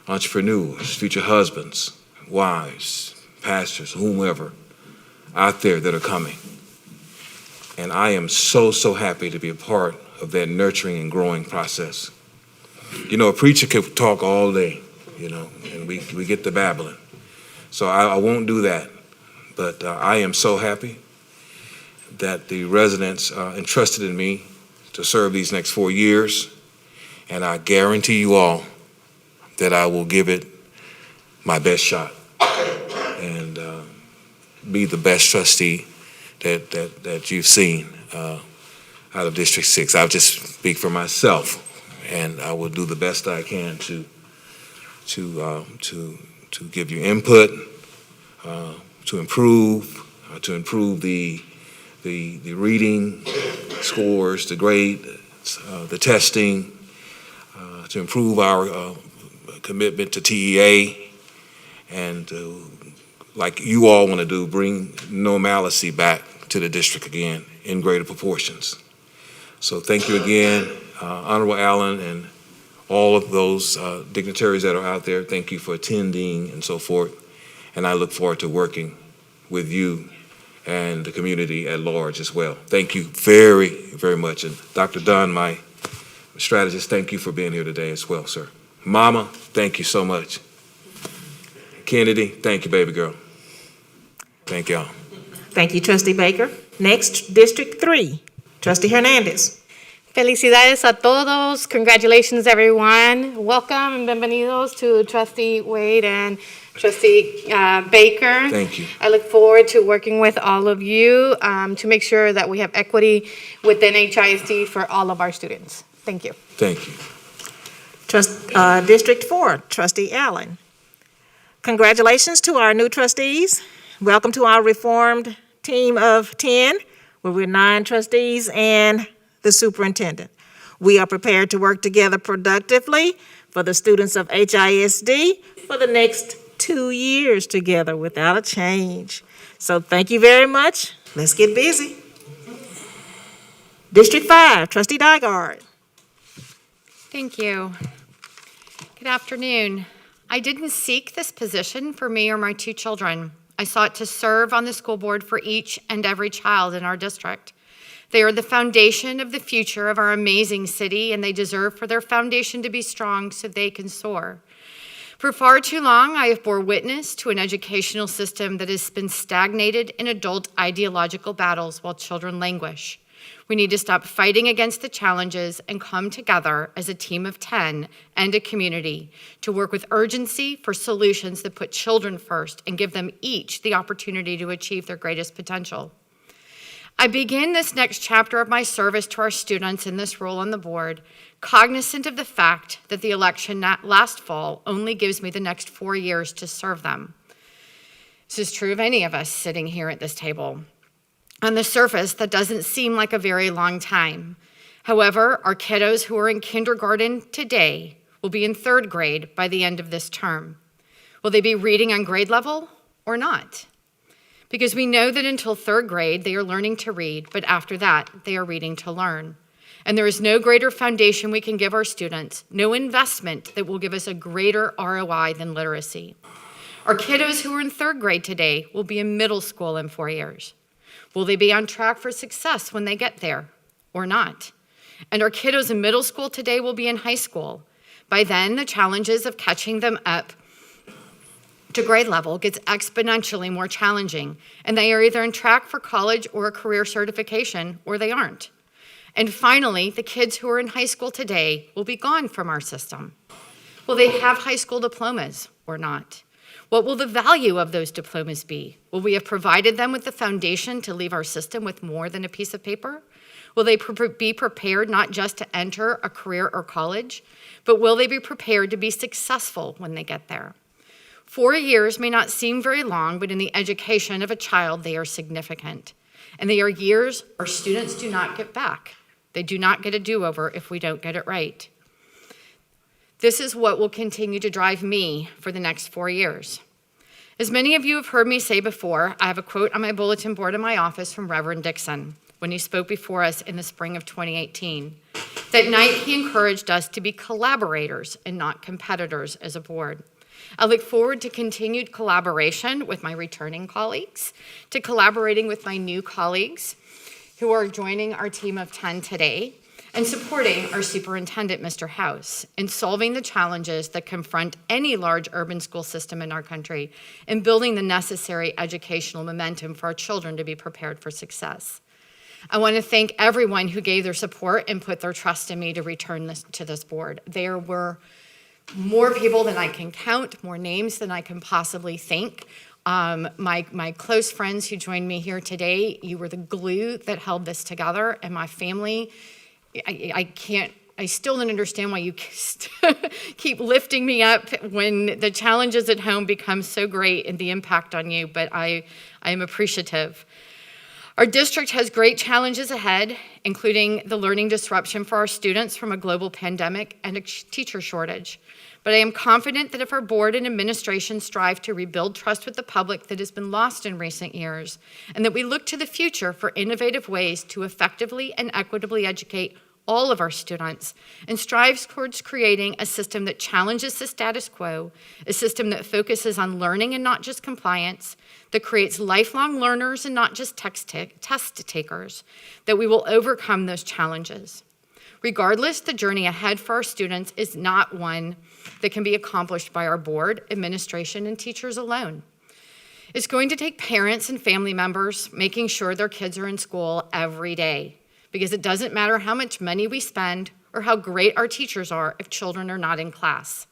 entrepreneurs, future husbands, wives, pastors, whomever out there that are coming. And I am so, so happy to be a part of that nurturing and growing process. You know, a preacher could talk all day, you know, and we get to babbling. So I won't do that. But I am so happy that the residents entrusted in me to serve these next 4 years. And I guarantee you all that I will give it my best shot and be the best trustee that you've seen out of District 6. I'll just speak for myself, and I will do the best I can to give you input, to improve the reading scores, the grade, the testing, to improve our commitment to TEA, and like you all want to do, bring normalcy back to the district again in greater proportions. So thank you again, Honorable Allen, and all of those dignitaries that are out there. Thank you for attending and so forth. And I look forward to working with you and the community at large as well. Thank you very, very much. And Dr. Dunn, my strategist, thank you for being here today as well, sir. Mama, thank you so much. Kennedy, thank you, baby girl. Thank y'all. Thank you, Trustee Baker. Next, District 3, Trustee Hernandez. Felicidades a todos. Congratulations, everyone. Welcome and bienvenidos to Trustee Wade and Trustee Baker. Thank you. I look forward to working with all of you to make sure that we have equity within HISD for all of our students. Thank you. Thank you. District 4, Trustee Allen. Congratulations to our new trustees. Welcome to our reformed team of 10, where we're 9 trustees and the superintendent. We are prepared to work together productively for the students of HISD for the next 2 years together without a change. So thank you very much. Let's get busy. District 5, Trustee Dygard. Thank you. Good afternoon. I didn't seek this position for me or my 2 children. I sought to serve on the school board for each and every child in our district. They are the foundation of the future of our amazing city, and they deserve for their foundation to be strong so they can soar. For far too long, I have bore witness to an educational system that has been stagnated in adult ideological battles while children languish. We need to stop fighting against the challenges and come together as a team of 10 and a community to work with urgency for solutions that put children first and give them each the opportunity to achieve their greatest potential. I begin this next chapter of my service to our students in this role on the board, cognizant of the fact that the election last fall only gives me the next 4 years to serve them. This is true of any of us sitting here at this table. On the surface, that doesn't seem like a very long time. However, our kiddos who are in kindergarten today will be in 3rd grade by the end of this term. Will they be reading on grade level or not? Because we know that until 3rd grade, they are learning to read, but after that, they are reading to learn. And there is no greater foundation we can give our students, no investment that will give us a greater ROI than literacy. Our kiddos who are in 3rd grade today will be in middle school in 4 years. Will they be on track for success when they get there or not? And our kiddos in middle school today will be in high school. By then, the challenges of catching them up to grade level gets exponentially more challenging, and they are either on track for college or a career certification, or they aren't. And finally, the kids who are in high school today will be gone from our system. Will they have high school diplomas or not? What will the value of those diplomas be? Will we have provided them with the foundation to leave our system with more than a piece of paper? Will they be prepared not just to enter a career or college, but will they be prepared to be successful when they get there? 4 years may not seem very long, but in the education of a child, they are significant. And they are years our students do not get back. They do not get a do-over if we don't get it right. This is what will continue to drive me for the next 4 years. As many of you have heard me say before, I have a quote on my bulletin board in my office from Reverend Dixon when he spoke before us in the spring of 2018. That night, he encouraged us to be collaborators and not competitors as a board. I look forward to continued collaboration with my returning colleagues, to collaborating with my new colleagues who are joining our team of 10 today, and supporting our superintendent, Mr. House, in solving the challenges that confront any large urban school system in our country and building the necessary educational momentum for our children to be prepared for success. I want to thank everyone who gave their support and put their trust in me to return to this board. There were more people than I can count, more names than I can possibly thank. My close friends who joined me here today, you were the glue that held this together, and my family, I still don't understand why you keep lifting me up when the challenges at home become so great and the impact on you, but I am appreciative. Our district has great challenges ahead, including the learning disruption for our students from a global pandemic and a teacher shortage. But I am confident that if our board and administration strive to rebuild trust with the public that has been lost in recent years, and that we look to the future for innovative ways to effectively and equitably educate all of our students, and strives towards creating a system that challenges the status quo, a system that focuses on learning and not just compliance, that creates lifelong learners and not just test takers, that we will overcome those challenges. Regardless, the journey ahead for our students is not one that can be accomplished by our board, administration, and teachers alone. It's going to take parents and family members making sure their kids are in school every day, because it doesn't matter how much money we spend or how great our teachers are if children are not in class.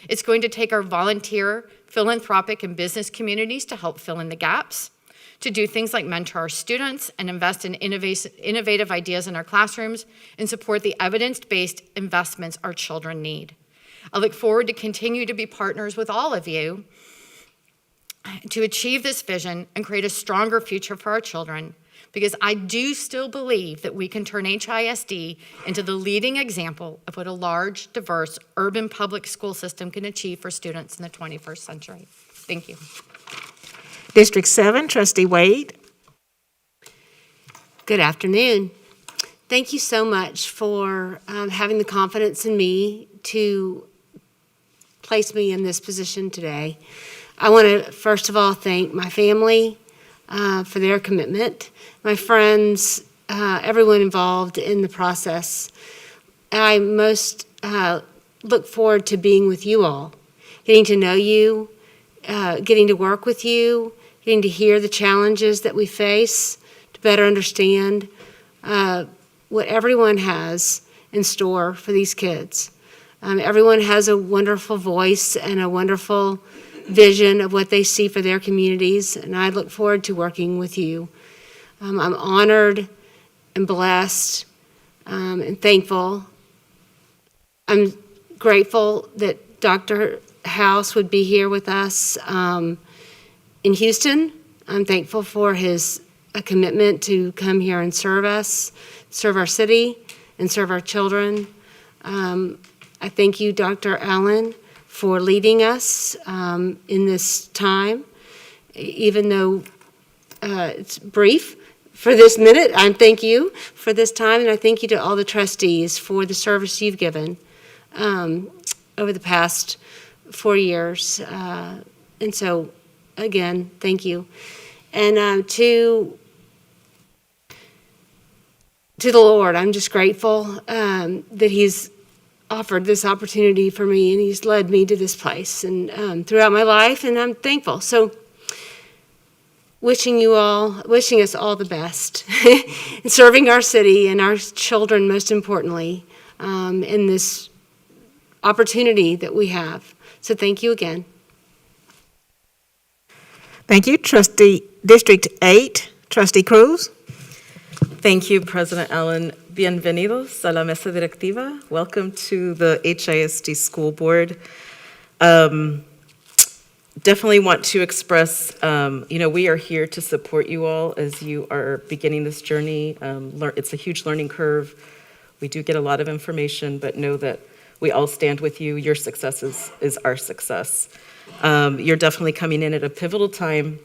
It's going to take our volunteer, philanthropic, and business communities to help fill in the gaps, to do things like mentor our students and invest in innovative ideas in our classrooms and support the evidence-based investments our children need. I look forward to continue to be partners with all of you to achieve this vision and create a stronger future for our children, because I do still believe that we can turn HISD into the leading example of what a large, diverse, urban public school system can achieve for students in the 21st century. Thank you. District 7, Trustee Wade. Good afternoon. Thank you so much for having the confidence in me to place me in this position today. I want to, first of all, thank my family for their commitment, my friends, everyone involved in the process. I most look forward to being with you all, getting to know you, getting to work with you, getting to hear the challenges that we face, to better understand what everyone has in store for these kids. Everyone has a wonderful voice and a wonderful vision of what they see for their communities, and I look forward to working with you. I'm honored and blessed and thankful. I'm grateful that Dr. House would be here with us in Houston. I'm thankful for his commitment to come here and serve us, serve our city, and serve our children. I thank you, Dr. Allen, for leading us in this time, even though it's brief for this minute. I thank you for this time, and I thank you to all the trustees for the service you've given over the past 4 years. And so, again, thank you. And to to the Lord. I'm just grateful that He's offered this opportunity for me, and He's led me to this place and throughout my life, and I'm thankful. So wishing us all the best in serving our city and our children, most importantly, in this opportunity that we have. So thank you again. Thank you, Trustee District 8, Trustee Cruz. Thank you, President Allen. Bienvenidos a la mesa directiva. Welcome to the HISD School Board. Definitely want to express, we are here to support you all as you are beginning this journey. It's a huge learning curve. We do get a lot of information, but know that we all stand with you. Your success is our success. You're definitely coming in at a pivotal time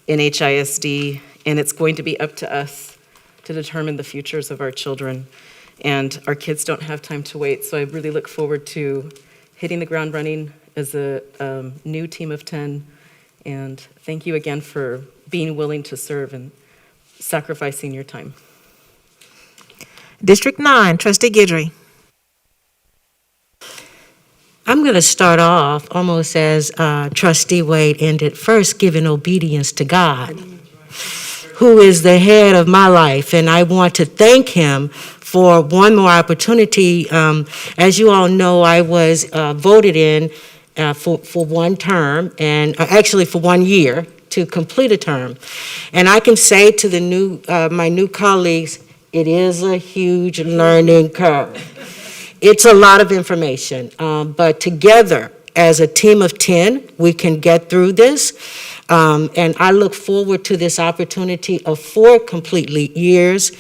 in HISD, and it's going to be up to us to determine the futures of our children. And our kids don't have time to wait, so I really look forward to hitting the ground running as a new team of 10. And thank you again for being willing to serve and sacrificing your time. District 9, Trustee Guidry. I'm going to start off almost as Trustee Wade ended, first giving obedience to God, who is the head of my life, and I want to thank Him for one more opportunity. As you all know, I was voted in for one term, and actually for 1 year to complete a term. And I can say to the my new colleagues, it is a huge learning curve. It's a lot of information, but together as a team of 10, we can get through this. And I look forward to this opportunity of 4 complete years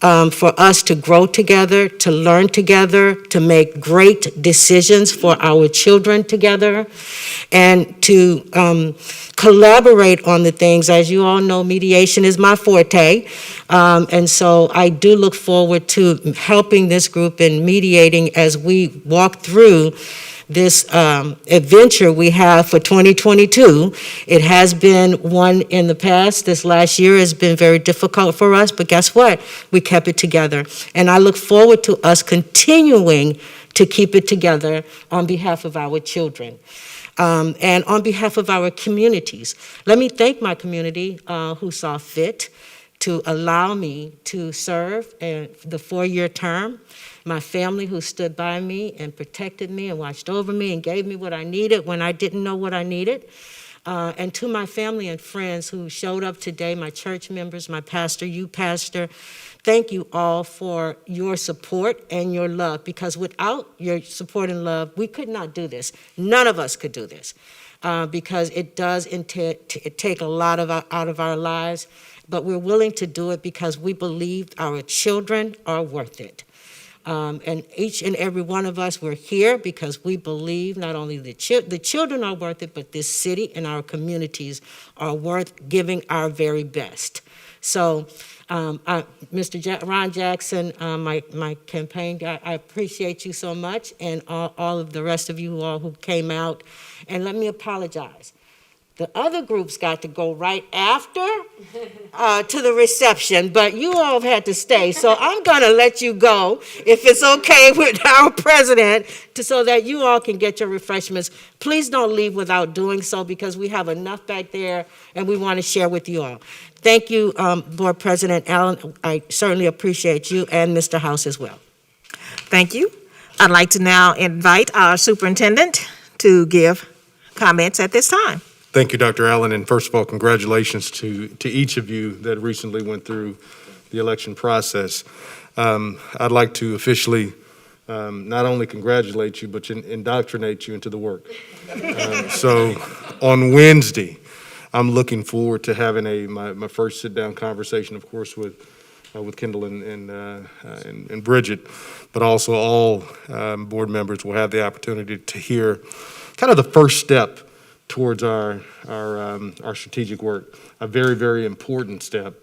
for us to grow together, to learn together, to make great decisions for our children together, and to collaborate on the things. As you all know, mediation is my forte. And so I do look forward to helping this group in mediating as we walk through this adventure we have for 2022. It has been one in the past. This last year has been very difficult for us, but guess what? We kept it together. And I look forward to us continuing to keep it together on behalf of our children. And on behalf of our communities. Let me thank my community who saw fit to allow me to serve the 4-year term. My family who stood by me and protected me and watched over me and gave me what I needed when I didn't know what I needed. And to my family and friends who showed up today, my church members, my pastor, you pastor, thank you all for your support and your love, because without your support and love, we could not do this. None of us could do this, because it does take a lot out of our lives, but we're willing to do it because we believe our children are worth it. And each and every one of us, we're here because we believe not only the children are worth it, but this city and our communities are worth giving our very best. So, Mr. Ron Jackson, my campaign guy, I appreciate you so much, and all of the rest of you all who came out. And let me apologize. The other groups got to go right after to the reception, but you all have had to stay. So I'm going to let you go, if it's okay with our president, so that you all can get your refreshments. Please don't leave without doing so, because we have enough back there, and we want to share with you all. Thank you, Board President Allen. I certainly appreciate you, and Mr. House as well. Thank you. I'd like to now invite our superintendent to give comments at this time. Thank you, Dr. Allen, and first of all, congratulations to each of you that recently went through the election process. I'd like to officially not only congratulate you, but indoctrinate you into the work. So on Wednesday, I'm looking forward to having my first sit-down conversation, of course, with Kendall and Bridget, but also all board members will have the opportunity to hear kind of the first step towards our strategic work, a very, very important step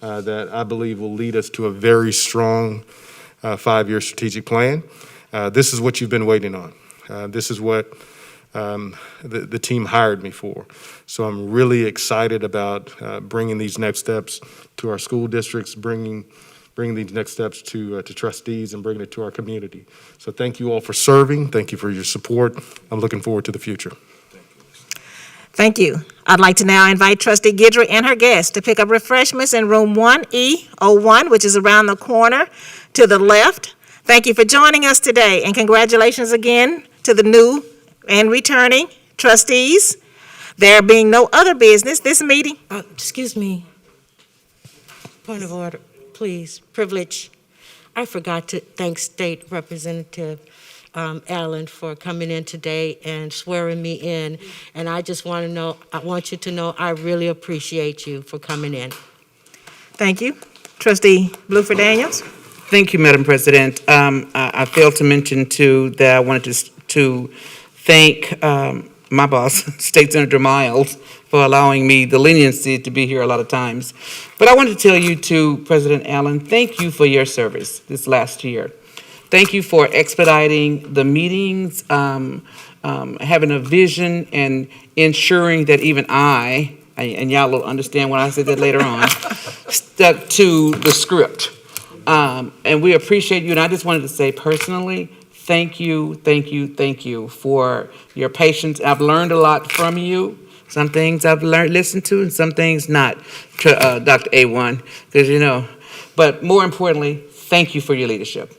that I believe will lead us to a very strong 5-year strategic plan. This is what you've been waiting on. This is what the team hired me for. So I'm really excited about bringing these next steps to our school districts, bringing bringing these next steps to trustees and bringing it to our community. So thank you all for serving. Thank you for your support. I'm looking forward to the future. Thank you. I'd like to now invite Trustee Guidry and her guests to pick up refreshments in room 1E01, which is around the corner to the left. Thank you for joining us today, and congratulations again to the new and returning trustees. There being no other business, this meeting. Excuse me. Point of order, please. Privilege. I forgot to thank State Representative Allen for coming in today and swearing me in. And I just want you to know I really appreciate you for coming in. Thank you. Trustee Blueford Daniels. Thank you, Madam President. I failed to mention too that I wanted to thank my boss, State Senator Miles, for allowing me the leniency to be here a lot of times. But I wanted to tell you too, President Allen, thank you for your service this last year. Thank you for expediting the meetings, having a vision, and ensuring that even I, and y'all will understand when I say that later on, stuck to the script. And we appreciate you, and I just wanted to say personally, thank you for your patience. I've learned a lot from you. Some things I've listened to, and some things not, Dr. A1, because but more importantly, thank you for your leadership.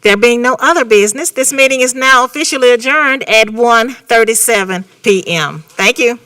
There being no other business, this meeting is now officially adjourned at 1:37 p.m. Thank you.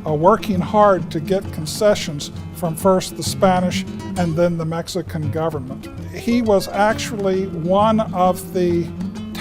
Working hard to get concessions from first the Spanish and then the Mexican government. He was actually one of the